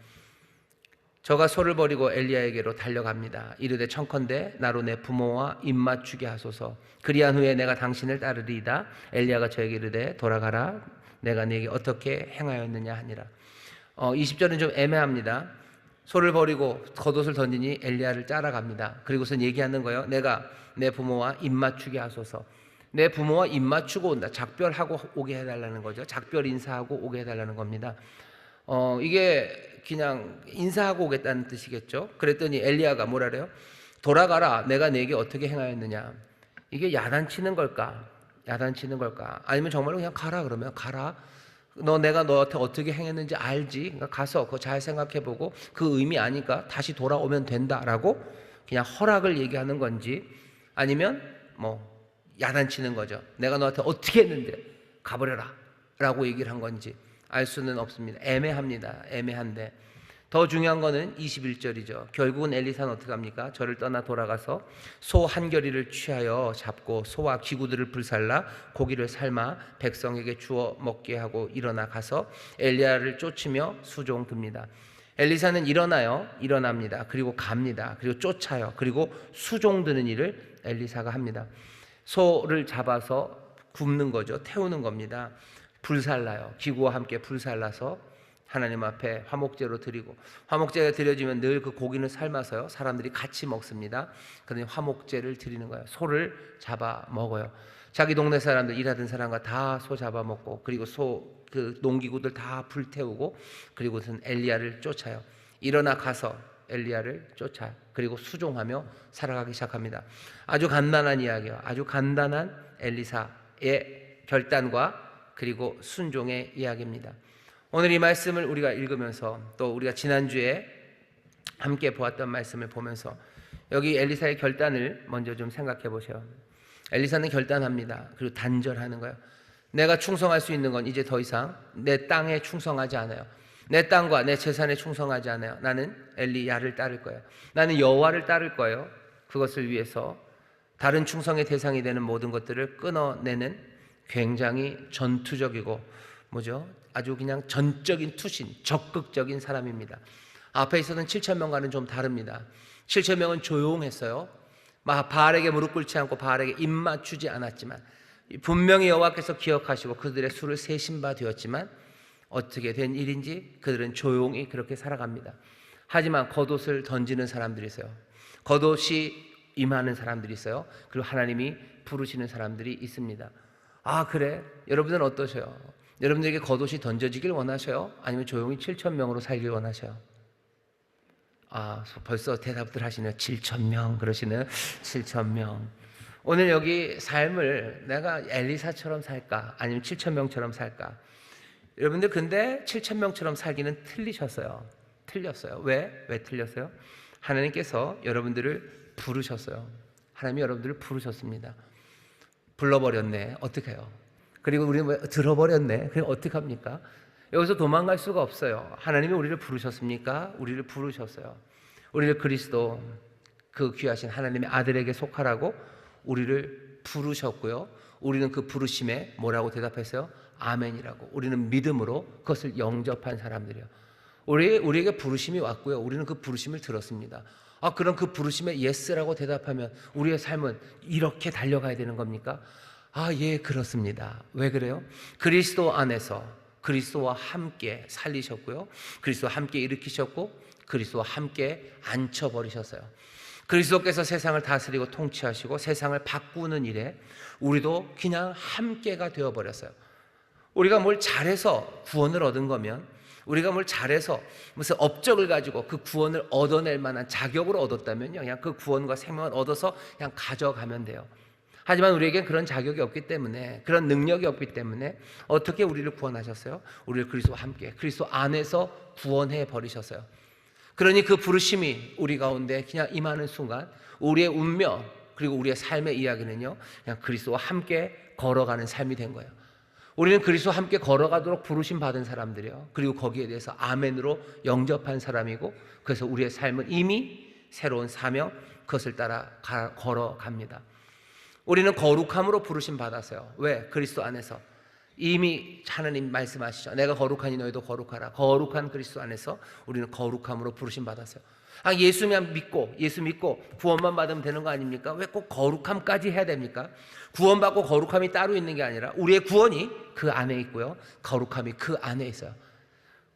저가 소를 버리고 엘리야에게로 달려갑니다. 이르되 청컨대 나로 내 부모와 입맞추게 하소서. 그리한 후에 내가 당신을 따르리이다. 엘리야가 저에게 이르되 돌아가라. 내가 네게 어떻게 행하였느냐 하니라. 20절은 좀 애매합니다. 소를 버리고 겉옷을 던지니 엘리야를 따라갑니다. 그리고선 얘기하는 거예요. 내가 내 부모와 입맞추게 하소서. 내 부모와 입맞추고 온다. 작별하고 오게 해달라는 거죠. 작별 인사하고 오게 해달라는 겁니다. 이게 그냥 인사하고 오겠다는 뜻이겠죠. 그랬더니 엘리야가 뭐라 그래요? 돌아가라. 내가 네게 어떻게 행하였느냐. 이게 야단치는 걸까? 아니면 정말로 그냥 가라 그러면 가라. 내가 너한테 어떻게 행했는지 알지? 그러니까 가서 그거 잘 생각해보고 그 의미 아니까 다시 돌아오면 된다라고 그냥 허락을 얘기하는 건지, 아니면 뭐 야단치는 거죠. 내가 너한테 어떻게 했는데 가버려라 라고 얘기를 한 건지 알 수는 없습니다. 애매한데 더 중요한 거는 21절이죠. 결국은 엘리사는 어떻게 합니까? 저를 떠나 돌아가서 소 한 결이를 취하여 잡고 소와 기구들을 불살라 고기를 삶아 백성에게 주어 먹게 하고 일어나 가서 엘리야를 쫓으며 수종 듭니다. 엘리사는 일어납니다. 그리고 갑니다. 그리고 쫓아요. 그리고 수종 드는 일을 엘리사가 합니다. 소를 잡아서 굽는 거죠. 태우는 겁니다. 불살라요. 기구와 함께 불살라서 하나님 앞에 화목제로 드리고, 화목제가 드려지면 늘 그 고기는 삶아서요 사람들이 같이 먹습니다. 그러니 화목제를 드리는 거예요. 소를 잡아 먹어요. 자기 동네 사람들, 일하던 사람과 다 소 잡아 먹고, 그리고 그 농기구들 다 불태우고, 그리고선 엘리야를 쫓아요. 일어나 가서 엘리야를 쫓아 그리고 수종하며 살아가기 시작합니다. 아주 간단한 이야기예요. 아주 간단한 엘리사의 결단과 그리고 순종의 이야기입니다. 오늘 이 말씀을 우리가 읽으면서, 또 우리가 지난주에 함께 보았던 말씀을 보면서 여기 엘리사의 결단을 먼저 좀 생각해 보세요. 엘리사는 결단합니다. 그리고 단절하는 거예요. 내가 충성할 수 있는 건 이제 더 이상 내 땅에 충성하지 않아요. 내 땅과 내 재산에 충성하지 않아요. 나는 엘리야를 따를 거예요. 나는 여호와를 따를 거예요. 그것을 위해서 다른 충성의 대상이 되는 모든 것들을 끊어내는 굉장히 전투적이고 아주 그냥 전적인 투신, 적극적인 사람입니다. 앞에 있었던 7,000명과는 좀 다릅니다. 7,000명은 조용했어요. 바알에게 무릎 꿇지 않고 바알에게 입 맞추지 않았지만 분명히 여호와께서 기억하시고 그들의 수를 세신 바 되었지만 어떻게 된 일인지 그들은 조용히 그렇게 살아갑니다. 하지만 겉옷을 던지는 사람들이 있어요. 겉옷이 임하는 사람들이 있어요. 그리고 하나님이 부르시는 사람들이 있습니다. 그래? 여러분은 어떠세요? 여러분들에게 겉옷이 던져지길 원하셔요? 아니면 조용히 7,000명으로 살길 원하셔요? 벌써 대답들 하시네요. 7,000명 그러시네요. 7,000명. 오늘 여기 삶을 내가 엘리사처럼 살까? 아니면 7,000명처럼 살까? 여러분들 근데 7,000명처럼 살기는 틀렸어요. 왜 틀렸어요? 하나님께서 여러분들을 부르셨어요. 하나님이 여러분들을 부르셨습니다. 불러버렸네. 어떻게 해요? 그리고 우리는 들어버렸네. 그럼 어떡합니까? 여기서 도망갈 수가 없어요. 하나님이 우리를 부르셨습니까? 우리를 부르셨어요. 우리를 그리스도 그 귀하신 하나님의 아들에게 속하라고 우리를 부르셨고요. 우리는 그 부르심에 뭐라고 대답했어요? 아멘이라고. 우리는 믿음으로 그것을 영접한 사람들이에요. 우리에게 부르심이 왔고요. 우리는 그 부르심을 들었습니다. 그럼 그 부르심에 예스라고 대답하면 우리의 삶은 이렇게 달려가야 되는 겁니까? 예, 그렇습니다. 왜 그래요? 그리스도 안에서 그리스도와 함께 살리셨고요. 그리스도와 함께 일으키셨고 그리스도와 함께 앉혀버리셨어요. 그리스도께서 세상을 다스리고 통치하시고 세상을 바꾸는 일에 우리도 그냥 함께가 되어버렸어요. 우리가 뭘 잘해서 구원을 얻은 거면, 우리가 뭘 잘해서 무슨 업적을 가지고 그 구원을 얻어낼 만한 자격으로 얻었다면요, 그냥 그 구원과 생명을 얻어서 그냥 가져가면 돼요. 하지만 우리에겐 그런 자격이 없기 때문에, 그런 능력이 없기 때문에 어떻게 우리를 구원하셨어요? 우리를 그리스도와 함께, 그리스도 안에서 구원해 버리셨어요. 그러니 그 부르심이 우리 가운데 그냥 임하는 순간 우리의 운명 그리고 우리의 삶의 이야기는요, 그냥 그리스도와 함께 걸어가는 삶이 된 거예요. 우리는 그리스도와 함께 걸어가도록 부르심 받은 사람들이에요. 그리고 거기에 대해서 아멘으로 영접한 사람이고, 그래서 우리의 삶은 이미 새로운 사명, 그것을 따라 걸어갑니다. 우리는 거룩함으로 부르심 받았어요. 왜? 그리스도 안에서 이미 하나님 말씀하시죠. 내가 거룩하니 너희도 거룩하라. 거룩한 그리스도 안에서 우리는 거룩함으로 부르심 받았어요. 예수만 믿고, 예수 믿고 구원만 받으면 되는 거 아닙니까? 왜 꼭 거룩함까지 해야 됩니까? 구원받고 거룩함이 따로 있는 게 아니라 우리의 구원이 그 안에 있고요, 거룩함이 그 안에 있어요.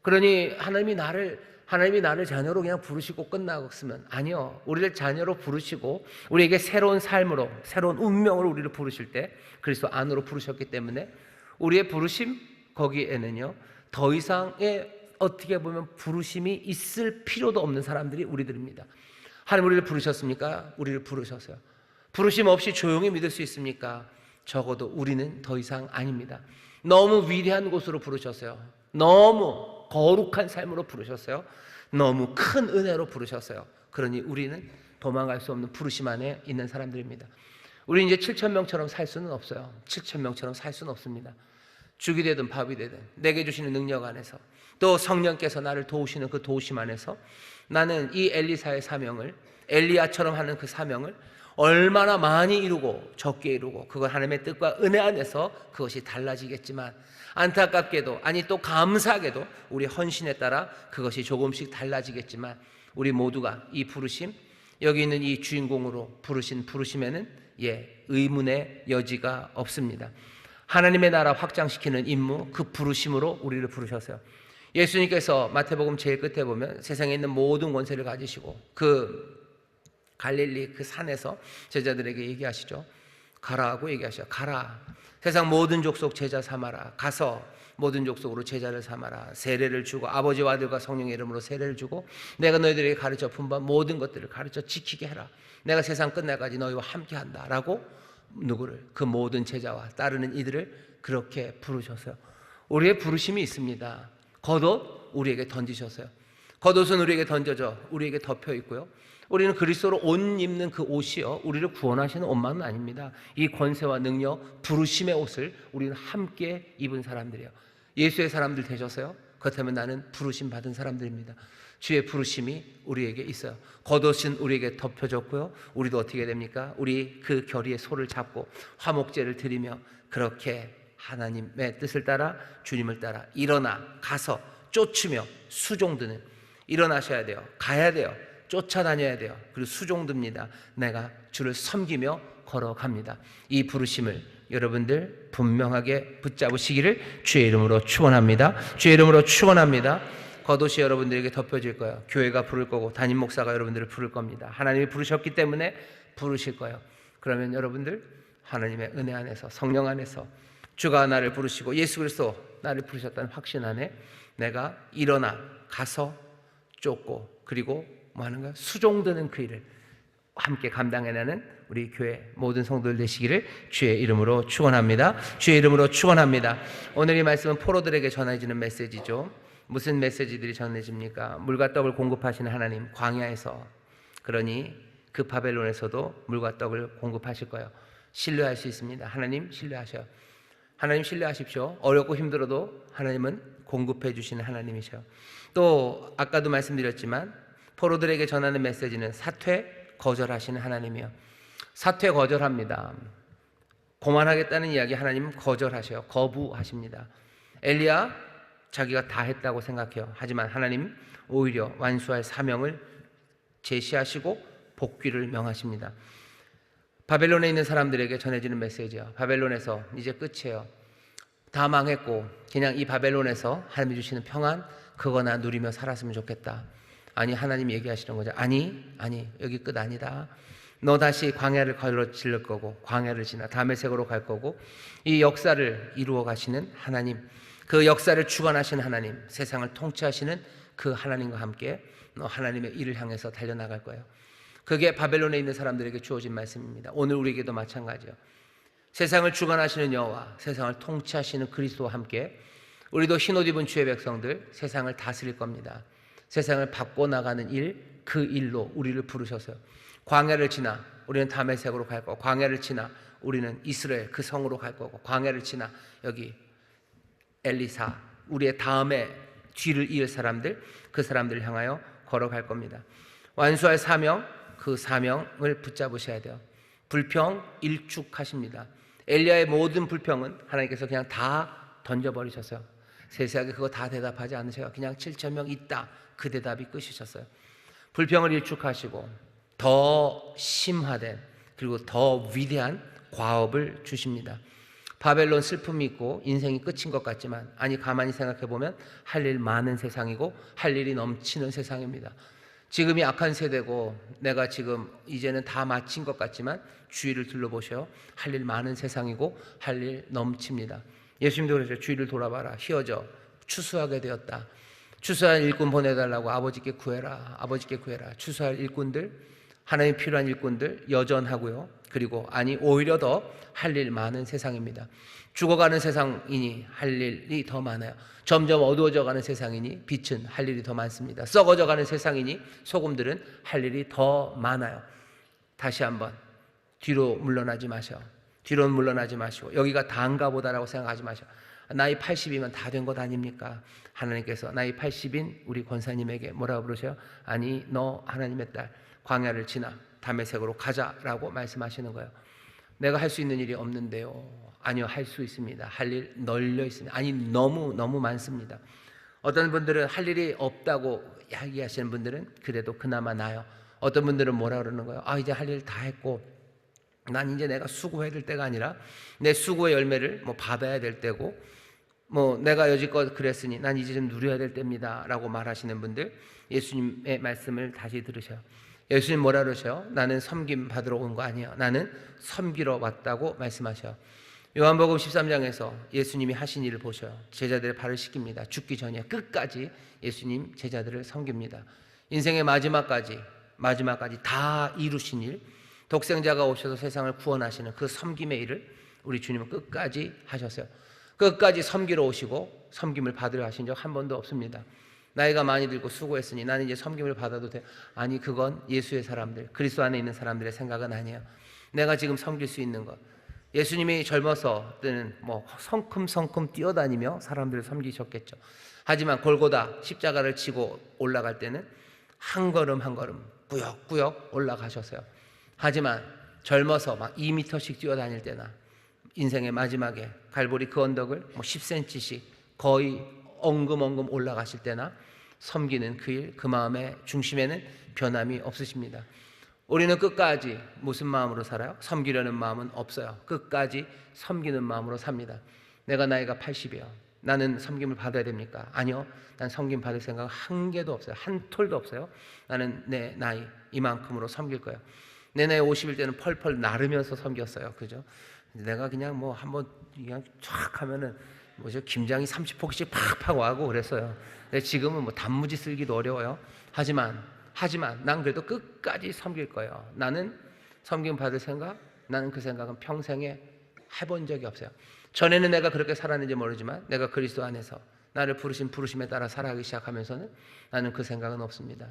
그러니 하나님이 나를 자녀로 그냥 부르시고 끝나갔으면, 아니요, 우리를 자녀로 부르시고 우리에게 새로운 삶으로, 새로운 운명으로 우리를 부르실 때 그리스도 안으로 부르셨기 때문에 우리의 부르심, 거기에는요 더 이상의 어떻게 보면 부르심이 있을 필요도 없는 사람들이 우리들입니다. 하나님 우리를 부르셨습니까? 우리를 부르셨어요. 부르심 없이 조용히 믿을 수 있습니까? 적어도 우리는 더 이상 아닙니다. 너무 위대한 곳으로 부르셨어요. 너무 거룩한 삶으로 부르셨어요. 너무 큰 은혜로 부르셨어요. 그러니 우리는 도망갈 수 없는 부르심 안에 있는 사람들입니다. 우리는 이제 7,000명처럼 살 수는 없어요. 7,000명처럼 살 수는 없습니다. 죽이 되든 밥이 되든 내게 주시는 능력 안에서, 또 성령께서 나를 도우시는 그 도우심 안에서 나는 이 엘리사의 사명을, 엘리야처럼 하는 그 사명을 얼마나 많이 이루고 적게 이루고, 그걸 하나님의 뜻과 은혜 안에서 그것이 달라지겠지만, 안타깝게도, 아니 또 감사하게도 우리 헌신에 따라 그것이 조금씩 달라지겠지만, 우리 모두가 이 부르심, 여기 있는 이 주인공으로 부르신 부르심에는 의문의 여지가 없습니다. 하나님의 나라 확장시키는 임무, 그 부르심으로 우리를 부르셨어요. 예수님께서 마태복음 제일 끝에 보면 세상에 있는 모든 권세를 가지시고 그 갈릴리 그 산에서 제자들에게 얘기하시죠. 가라고 얘기하셔요. 가라, 세상 모든 족속 제자 삼아라. 가서 모든 족속으로 제자를 삼아라. 세례를 주고, 아버지와 아들과 성령의 이름으로 세례를 주고, 내가 너희들에게 가르쳐 분반 모든 것들을 가르쳐 지키게 해라. 내가 세상 끝날까지 너희와 함께한다 라고 누구를? 그 모든 제자와 따르는 이들을 그렇게 부르셨어요. 우리의 부르심이 있습니다. 겉옷 우리에게 던지셨어요. 겉옷은 우리에게 던져져 우리에게 덮여 있고요, 우리는 그리스도로 옷 입는 그 옷이요, 우리를 구원하시는 옷만은 아닙니다. 이 권세와 능력, 부르심의 옷을 우리는 함께 입은 사람들이에요. 예수의 사람들 되셨어요? 그렇다면 나는 부르심 받은 사람들입니다. 주의 부르심이 우리에게 있어요. 겉옷은 우리에게 덮여졌고요, 우리도 어떻게 됩니까? 우리 그 결의의 소를 잡고 화목제를 드리며 그렇게 하나님의 뜻을 따라, 주님을 따라 일어나 가서 쫓으며 수종드는, 일어나셔야 돼요. 가야 돼요. 쫓아다녀야 돼요. 그리고 수종듭니다. 내가 주를 섬기며 걸어갑니다. 이 부르심을 여러분들 분명하게 붙잡으시기를 주의 이름으로 축원합니다. 주의 이름으로 축원합니다. 겉옷이 여러분들에게 덮여질 거예요. 교회가 부를 거고 담임 목사가 여러분들을 부를 겁니다. 하나님이 부르셨기 때문에 부르실 거예요. 그러면 여러분들 하나님의 은혜 안에서, 성령 안에서 주가 나를 부르시고 예수 그리스도 나를 부르셨다는 확신 안에 내가 일어나 가서 쫓고, 그리고 뭐 하는 거야? 수종드는 그 일을 함께 감당해내는 우리 교회 모든 성도들 되시기를 주의 이름으로 축원합니다. 주의 이름으로 축원합니다. 오늘 이 말씀은 포로들에게 전해지는 메시지죠. 무슨 메시지들이 전해집니까? 물과 떡을 공급하시는 하나님, 광야에서, 그러니 그 바벨론에서도 물과 떡을 공급하실 거예요. 신뢰할 수 있습니다. 하나님 신뢰하셔요. 하나님 신뢰하십시오. 어렵고 힘들어도 하나님은 공급해 주시는 하나님이셔요. 또 아까도 말씀드렸지만 포로들에게 전하는 메시지는 사퇴 거절하시는 하나님이요. 사퇴 거절합니다. 고만하겠다는 이야기 하나님은 거절하셔요. 거부하십니다. 엘리야 자기가 다 했다고 생각해요. 하지만 하나님 오히려 완수할 사명을 제시하시고 복귀를 명하십니다. 바벨론에 있는 사람들에게 전해지는 메시지요. 바벨론에서 이제 끝이에요. 다 망했고 그냥 이 바벨론에서 하나님이 주시는 평안 그거나 누리며 살았으면 좋겠다. 아니, 하나님 얘기하시는 거죠. 아니 여기 끝 아니다. 너 다시 광야를 걸어질 거고, 광야를 지나 다메섹으로 갈 거고, 이 역사를 이루어 가시는 하나님, 그 역사를 주관하시는 하나님, 세상을 통치하시는 그 하나님과 함께 너 하나님의 일을 향해서 달려나갈 거예요. 그게 바벨론에 있는 사람들에게 주어진 말씀입니다. 오늘 우리에게도 마찬가지요. 세상을 주관하시는 여호와, 세상을 통치하시는 그리스도와 함께 우리도 흰옷 입은 주의 백성들 세상을 다스릴 겁니다. 세상을 바꿔나가는 일, 그 일로 우리를 부르셔서요. 광야를 지나 우리는 다메섹으로 갈 거고, 광야를 지나 우리는 이스라엘 그 성으로 갈 거고, 광야를 지나 여기 엘리사, 우리의 다음에 뒤를 이을 사람들, 그 사람들을 향하여 걸어갈 겁니다. 완수할 사명, 그 사명을 붙잡으셔야 돼요. 불평 일축하십니다. 엘리야의 모든 불평은 하나님께서 그냥 다 던져버리셨어요. 세세하게 그거 다 대답하지 않으셔요. 그냥 7,000명 있다, 그 대답이 끝이셨어요. 불평을 일축하시고 더 심화된, 그리고 더 위대한 과업을 주십니다. 바벨론 슬픔이 있고 인생이 끝인 것 같지만, 아니 가만히 생각해 보면 할 일 많은 세상이고 할 일이 넘치는 세상입니다. 지금이 악한 세대고 내가 지금 이제는 다 마친 것 같지만 주위를 둘러보셔요. 할 일 많은 세상이고 할 일 넘칩니다. 예수님도 그러죠. 주위를 돌아봐라. 휘어져 추수하게 되었다. 추수할 일꾼 보내달라고 아버지께 구해라. 아버지께 구해라. 추수할 일꾼들, 하나님 필요한 일꾼들 여전하고요. 그리고 아니 오히려 더 할 일 많은 세상입니다. 죽어가는 세상이니 할 일이 더 많아요. 점점 어두워져가는 세상이니 빛은 할 일이 더 많습니다. 썩어져가는 세상이니 소금들은 할 일이 더 많아요. 다시 한번 뒤로 물러나지 마셔. 뒤로 물러나지 마시고 여기가 다인가 보다라고 생각하지 마셔. 나이 80이면 다 된 것 아닙니까? 하나님께서 나이 80인 우리 권사님에게 뭐라고 부르셔요? 아니 너 하나님의 딸 광야를 지나 다메섹으로 가자라고 말씀하시는 거예요. 내가 할 수 있는 일이 없는데요. 아니요, 할 수 있습니다. 할 일 널려 있습니다. 아니 너무 많습니다. 어떤 분들은 할 일이 없다고 이야기하시는 분들은 그래도 그나마 나아요. 어떤 분들은 뭐라 그러는 거예요? 아, 이제 할 일 다 했고 난 이제 내가 수고해야 될 때가 아니라 내 수고의 열매를 받아야 될 때고, 내가 여지껏 그랬으니 난 이제 좀 누려야 될 때입니다 라고 말하시는 분들, 예수님의 말씀을 다시 들으셔요. 예수님 뭐라 그러셔요? 나는 섬김 받으러 온 거 아니에요. 나는 섬기러 왔다고 말씀하셔요. 요한복음 13장에서 예수님이 하신 일을 보셔요. 제자들의 발을 씻깁니다. 죽기 전에 끝까지 예수님 제자들을 섬깁니다. 인생의 마지막까지 다 이루신 일, 독생자가 오셔서 세상을 구원하시는 그 섬김의 일을 우리 주님은 끝까지 하셨어요. 끝까지 섬기러 오시고 섬김을 받으러 하신 적 한 번도 없습니다. 나이가 많이 들고 수고했으니 나는 이제 섬김을 받아도 돼. 아니, 그건 예수의 사람들, 그리스도 안에 있는 사람들의 생각은 아니에요. 내가 지금 섬길 수 있는 것, 예수님이 젊어서 때는 뭐 성큼성큼 뛰어다니며 사람들을 섬기셨겠죠. 하지만 골고다 십자가를 지고 올라갈 때는 한 걸음 한 걸음 꾸역꾸역 올라가셨어요. 하지만 젊어서 막 2m씩 뛰어다닐 때나 인생의 마지막에 갈보리 그 언덕을 뭐 10cm씩 거의 엉금엉금 올라가실 때나 섬기는 그 일, 그 마음의 중심에는 변함이 없으십니다. 우리는 끝까지 무슨 마음으로 살아요? 섬기려는 마음은 없어요. 끝까지 섬기는 마음으로 삽니다. 내가 나이가 80이에요. 나는 섬김을 받아야 됩니까? 아니요. 난 섬김 받을 생각 한 개도 없어요. 한 톨도 없어요. 나는 내 나이 이만큼으로 섬길 거예요. 내 나이 50일 때는 펄펄 나르면서 섬겼어요. 그죠? 내가 그냥 뭐 한번 그냥 쫙 하면은 뭐죠? 김장이 30포기씩 팍팍 와고 그랬어요. 근데 지금은 뭐 단무지 쓸기도 어려워요. 하지만 난 그래도 끝까지 섬길 거예요. 나는 섬김 받을 생각, 나는 그 생각은 평생에 해본 적이 없어요. 전에는 내가 그렇게 살았는지 모르지만 내가 그리스도 안에서 나를 부르신 부르심에 따라 살아가기 시작하면서는 나는 그 생각은 없습니다.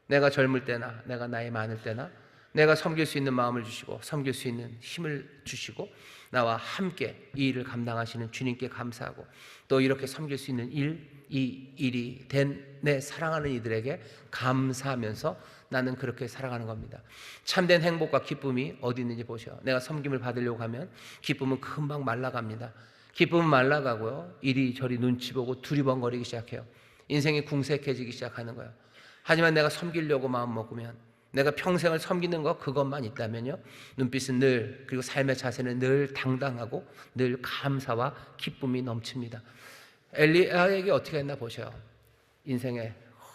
내가 젊을 때나 내가 나이 많을 때나 내가 섬길 수 있는 마음을 주시고 섬길 수 있는 힘을 주시고 나와 함께 이 일을 감당하시는 주님께 감사하고 또 이렇게 섬길 수 있는 이 일이 된 내 사랑하는 이들에게 감사하면서 나는 그렇게 살아가는 겁니다. 참된 행복과 기쁨이 어디 있는지 보셔. 내가 섬김을 받으려고 하면 기쁨은 금방 말라갑니다. 기쁨은 말라가고요. 이리저리 눈치 보고 두리번거리기 시작해요. 인생이 궁색해지기 시작하는 거예요. 하지만 내가 섬기려고 마음 먹으면 내가 평생을 섬기는 것 그것만 있다면요, 눈빛은 늘, 그리고 삶의 자세는 늘 당당하고 늘 감사와 기쁨이 넘칩니다. 엘리야에게 어떻게 했나 보셔요. 인생의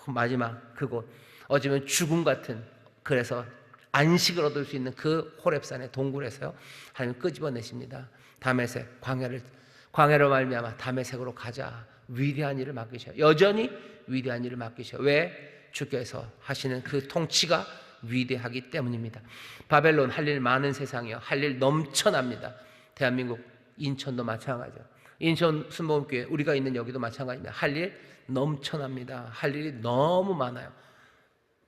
마지막 그곳, 어쩌면 죽음 같은, 그래서 안식을 얻을 수 있는 그 호렙산의 동굴에서요 하나님 끄집어내십니다. 다메섹, 광야로 말미암아 다메섹으로 가자. 위대한 일을 맡기셔요. 여전히 위대한 일을 맡기셔요. 왜? 주께서 하시는 그 통치가 위대하기 때문입니다. 바벨론 할 일 많은 세상이요, 할 일 넘쳐납니다. 대한민국 인천도 마찬가지죠. 인천 순복음교회 우리가 있는 여기도 마찬가지입니다. 할 일 넘쳐납니다. 할 일이 너무 많아요.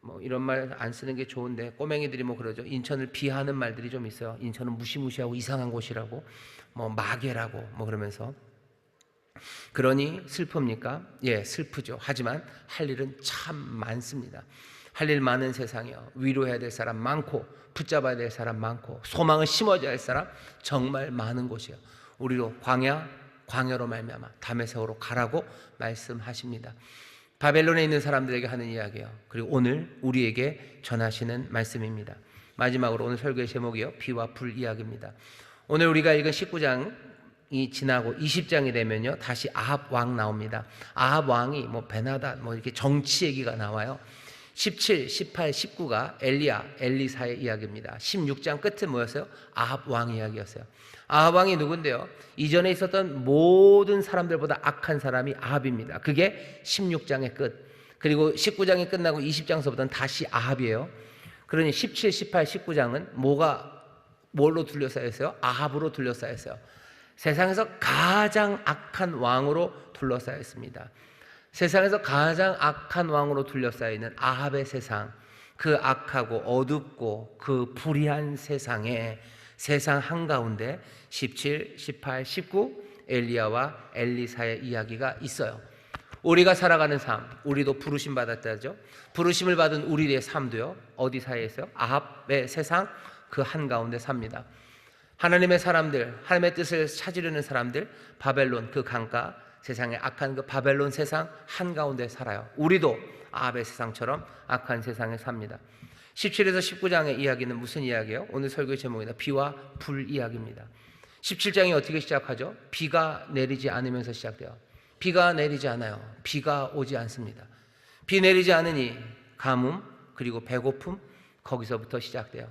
뭐 이런 말 안 쓰는 게 좋은데 꼬맹이들이 뭐 그러죠. 인천을 비하하는 말들이 좀 있어요. 인천은 무시무시하고 이상한 곳이라고, 뭐 마개라고 뭐 그러면서. 그러니 슬픕니까? 예, 슬프죠. 하지만 할 일은 참 많습니다. 할 일 많은 세상이요, 위로해야 될 사람 많고 붙잡아야 될 사람 많고 소망을 심어줘야 할 사람 정말 많은 곳이요. 우리로 광야로 말미암아 다메섹으로 가라고 말씀하십니다. 바벨론에 있는 사람들에게 하는 이야기예요. 그리고 오늘 우리에게 전하시는 말씀입니다. 마지막으로 오늘 설교의 제목이요, 비와 불 이야기입니다. 오늘 우리가 읽은 19장이 지나고 20장이 되면요 다시 아합 왕 나옵니다. 아합 왕이 뭐 베나다 뭐 이렇게 정치 얘기가 나와요. 17, 18, 19가 엘리사의 이야기입니다. 16장 끝은 뭐였어요? 아합 왕 이야기였어요. 아합 왕이 누군데요? 이전에 있었던 모든 사람들보다 악한 사람이 아합입니다. 그게 16장의 끝. 그리고 19장이 끝나고 20장서부터는 다시 아합이에요. 그러니 17, 18, 19장은 뭘로 둘러싸여 있어요? 아합으로 둘러싸여 있어요. 세상에서 가장 악한 왕으로 둘러싸여 있습니다. 세상에서 가장 악한 왕으로 둘러싸여 있는 아합의 세상, 그 악하고 어둡고 그 불의한 세상 한가운데 17, 18, 19 엘리야와 엘리사의 이야기가 있어요. 우리가 살아가는 삶, 우리도 부르심 받았다죠. 부르심을 받은 우리의 삶도요, 어디 사이에 있어요? 아합의 세상 그 한가운데 삽니다. 하나님의 사람들, 하나님의 뜻을 찾으려는 사람들, 바벨론 그 강가, 세상의 악한 그 바벨론 세상 한가운데 살아요. 우리도 아합의 세상처럼 악한 세상에 삽니다. 17에서 19장의 이야기는 무슨 이야기예요? 오늘 설교의 제목이다. 비와 불 이야기입니다. 17장이 어떻게 시작하죠? 비가 내리지 않으면서 시작돼요. 비가 내리지 않아요. 비가 오지 않습니다. 비 내리지 않으니 가뭄, 그리고 배고픔, 거기서부터 시작돼요.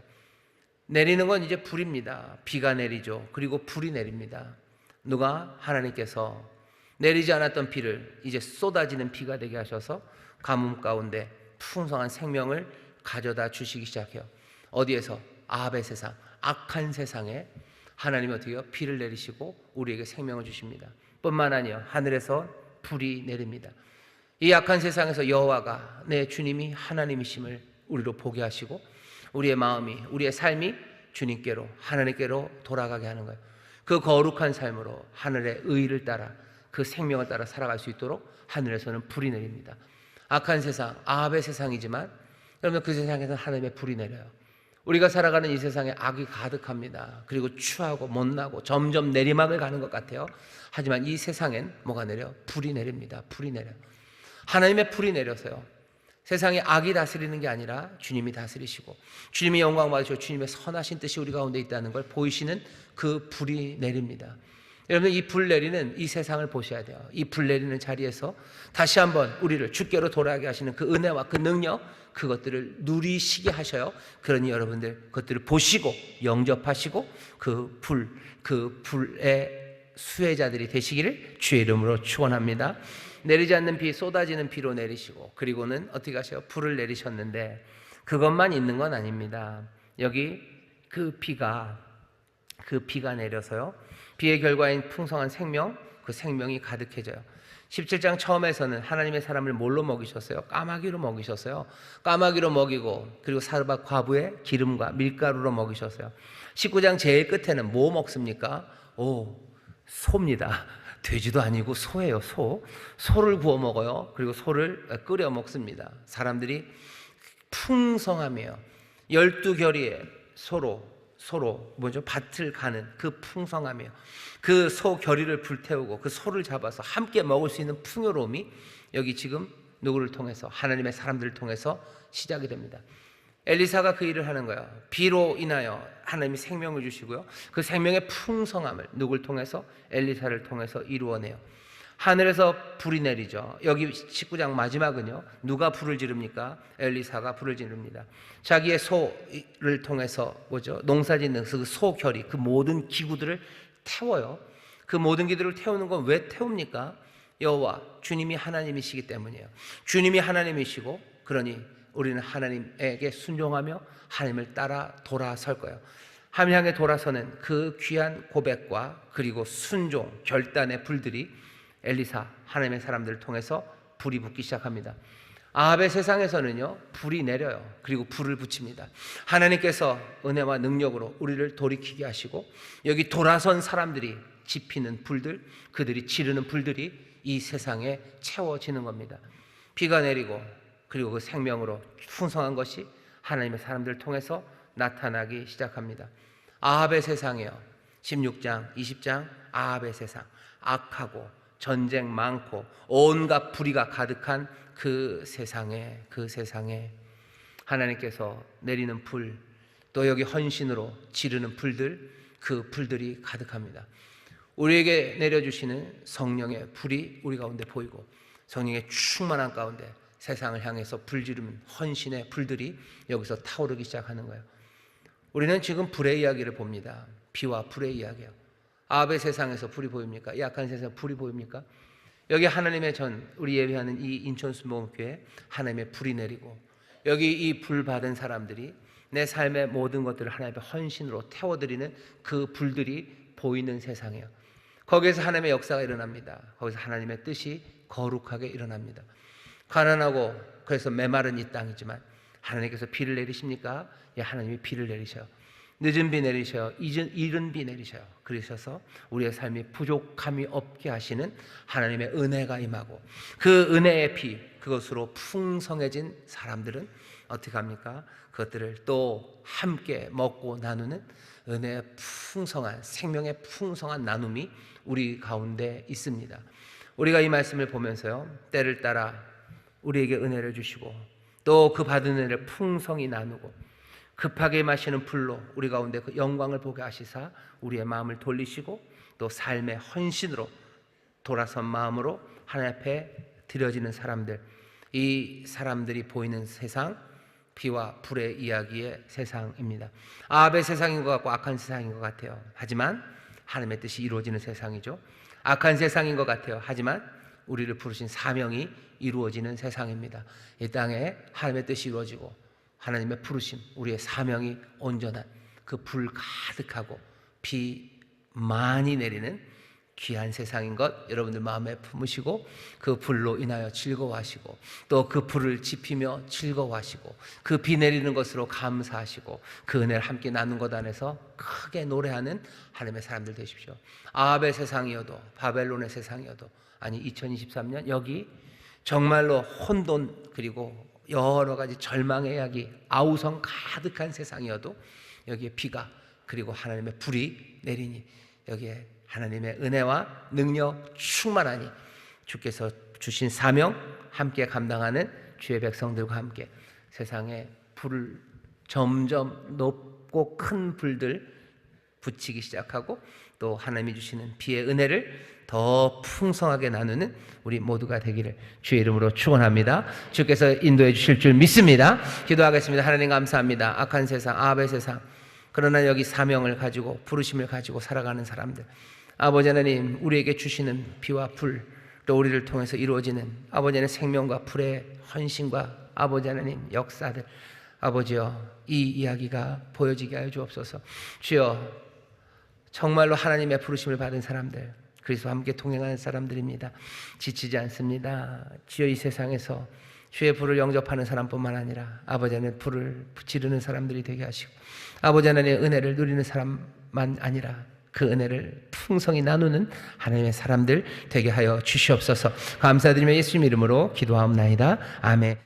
내리는 건 이제 불입니다. 비가 내리죠. 그리고 불이 내립니다. 누가? 하나님께서 내리지 않았던 비를 이제 쏟아지는 비가 되게 하셔서 가뭄 가운데 풍성한 생명을 가져다 주시기 시작해요. 어디에서? 아합의 세상, 악한 세상에 하나님이 어떻게 해요? 비를 내리시고 우리에게 생명을 주십니다. 뿐만 아니요, 하늘에서 불이 내립니다. 이 악한 세상에서 여호와가 내 주님이 하나님이심을 우리로 보게 하시고 우리의 마음이, 우리의 삶이 주님께로, 하나님께로 돌아가게 하는 거예요. 그 거룩한 삶으로 하늘의 의를 따라, 그 생명을 따라 살아갈 수 있도록 하늘에서는 불이 내립니다. 악한 세상, 아합의 세상이지만 여러분, 그 세상에서는 하나님의 불이 내려요. 우리가 살아가는 이 세상에 악이 가득합니다. 그리고 추하고 못나고 점점 내리막을 가는 것 같아요. 하지만 이 세상엔 뭐가 내려? 불이 내립니다. 불이 내려. 하나님의 불이 내려서요, 세상에 악이 다스리는 게 아니라 주님이 다스리시고 주님이 영광 받으시고 주님의 선하신 뜻이 우리 가운데 있다는 걸 보이시는 그 불이 내립니다. 여러분, 이 불 내리는 이 세상을 보셔야 돼요. 이 불 내리는 자리에서 다시 한번 우리를 주께로 돌아가게 하시는 그 은혜와 그 능력, 그것들을 누리시게 하셔요. 그러니 여러분들 그것들을 보시고 영접하시고 그 불의 수혜자들이 되시기를 주의 이름으로 축원합니다. 내리지 않는 비, 쏟아지는 비로 내리시고, 그리고는 어떻게 하셔요? 불을 내리셨는데 그것만 있는 건 아닙니다. 여기 그 비가 내려서요, 비의 결과인 풍성한 생명, 그 생명이 가득해져요. 17장 처음에서는 하나님의 사람을 뭘로 먹이셨어요? 까마귀로 먹이셨어요. 까마귀로 먹이고, 그리고 사르밧 과부의 기름과 밀가루로 먹이셨어요. 19장 제일 끝에는 뭐 먹습니까? 소입니다. 돼지도 아니고 소예요. 소를 구워 먹어요. 그리고 소를 끓여 먹습니다. 사람들이 풍성함이에요. 12결의의 소로 밭을 가는 그 풍성함이에요. 그 소 결의를 불태우고 그 소를 잡아서 함께 먹을 수 있는 풍요로움이 여기 지금 누구를 통해서, 하나님의 사람들을 통해서 시작이 됩니다. 엘리사가 그 일을 하는 거예요. 비로 인하여 하나님이 생명을 주시고요, 그 생명의 풍성함을 누구를 통해서? 엘리사를 통해서 이루어내요. 하늘에서 불이 내리죠. 여기 19장 마지막은요, 누가 불을 지릅니까? 엘리사가 불을 지릅니다. 자기의 소를 통해서 농사짓는 그 소결이 그 모든 기구들을 태워요. 그 모든 기구들을 태우는 건 왜 태웁니까? 여호와 주님이 하나님이시기 때문이에요. 주님이 하나님이시고, 그러니 우리는 하나님에게 순종하며 하나님을 따라 돌아설 거예요. 하나님 향해 돌아서는 그 귀한 고백과 그리고 순종, 결단의 불들이 엘리사, 하나님의 사람들을 통해서 불이 붙기 시작합니다. 아합의 세상에서는요, 불이 내려요. 그리고 불을 붙입니다. 하나님께서 은혜와 능력으로 우리를 돌이키게 하시고, 여기 돌아선 사람들이 지피는 불들, 그들이 지르는 불들이 이 세상에 채워지는 겁니다. 비가 내리고, 그리고 그 생명으로 풍성한 것이 하나님의 사람들을 통해서 나타나기 시작합니다. 아합의 세상이요, 16장, 20장 아합의 세상, 악하고 전쟁 많고 온갖 불의가 가득한 그 세상에 하나님께서 내리는 불, 또 여기 헌신으로 지르는 불들, 그 불들이 가득합니다. 우리에게 내려주시는 성령의 불이 우리 가운데 보이고, 성령의 충만한 가운데 세상을 향해서 불지르는 헌신의 불들이 여기서 타오르기 시작하는 거예요. 우리는 지금 불의 이야기를 봅니다. 비와 불의 이야기예요. 아합의 세상에서 불이 보입니까? 이 악한 세상에서 불이 보입니까? 여기 하나님의 우리 예배하는 이 인천순복음교회 하나님의 불이 내리고, 여기 이 불 받은 사람들이 내 삶의 모든 것들을 하나님의 헌신으로 태워드리는 그 불들이 보이는 세상이에요. 거기에서 하나님의 역사가 일어납니다. 거기서 하나님의 뜻이 거룩하게 일어납니다. 가난하고 그래서 메마른 이 땅이지만 하나님께서 비를 내리십니까? 예, 하나님이 비를 내리셔요. 늦은 비 내리셔요. 이른 비 내리셔요. 그러셔서 우리의 삶이 부족함이 없게 하시는 하나님의 은혜가 임하고, 그 은혜의 비, 그것으로 풍성해진 사람들은 어떻게 합니까? 그것들을 또 함께 먹고 나누는 은혜의 풍성한, 생명의 풍성한 나눔이 우리 가운데 있습니다. 우리가 이 말씀을 보면서요, 때를 따라 우리에게 은혜를 주시고, 또 그 받은 은혜를 풍성히 나누고, 급하게 마시는 불로 우리 가운데 그 영광을 보게 하시사 우리의 마음을 돌리시고, 또 삶의 헌신으로 돌아선 마음으로 하나님 앞에 드려지는 사람들, 이 사람들이 보이는 세상, 비와 불의 이야기의 세상입니다. 아합의 세상인 것 같고 악한 세상인 것 같아요. 하지만 하나님의 뜻이 이루어지는 세상이죠. 악한 세상인 것 같아요. 하지만 우리를 부르신 사명이 이루어지는 세상입니다. 이 땅에 하나님의 뜻이 이루어지고 하나님의 부르심, 우리의 사명이 온전한 그 불 가득하고 비 많이 내리는 귀한 세상인 것 여러분들 마음에 품으시고 그 불로 인하여 즐거워하시고 또 그 불을 지피며 즐거워하시고 그 비 내리는 것으로 감사하시고 그 은혜를 함께 나눈 것 안에서 크게 노래하는 하나님의 사람들 되십시오. 아합의 세상이어도 바벨론의 세상이어도 아니 2023년 여기 정말로 혼돈 그리고 여러 가지 절망의 이야기 아우성 가득한 세상이어도 여기에 비가 그리고 하나님의 불이 내리니 여기에 하나님의 은혜와 능력 충만하니 주께서 주신 사명 함께 감당하는 주의 백성들과 함께 세상에 불을 점점 높고 큰 불들 붙이기 시작하고 또 하나님이 주시는 비의 은혜를 더 풍성하게 나누는 우리 모두가 되기를 주의 이름으로 축원합니다. 주께서 인도해 주실 줄 믿습니다. 기도하겠습니다. 하나님 감사합니다. 악한 세상, 아합의 세상, 그러나 여기 사명을 가지고 부르심을 가지고 살아가는 사람들, 아버지 하나님 우리에게 주시는 비와 불, 또 우리를 통해서 이루어지는 아버지 하나님 생명과 불의 헌신과 아버지 하나님 역사들, 아버지여 이 이야기가 보여지게 하여 주옵소서. 주여 정말로 하나님의 부르심을 받은 사람들, 그리스도와 함께 동행하는 사람들입니다. 지치지 않습니다. 주여 이 세상에서 주의 불을 영접하는 사람뿐만 아니라 아버지 하나님 불을 지르는 사람들이 되게 하시고 아버지 하나님의 은혜를 누리는 사람만 아니라 그 은혜를 풍성히 나누는 하나님의 사람들 되게 하여 주시옵소서. 감사드리며 예수님 이름으로 기도하옵나이다. 아멘.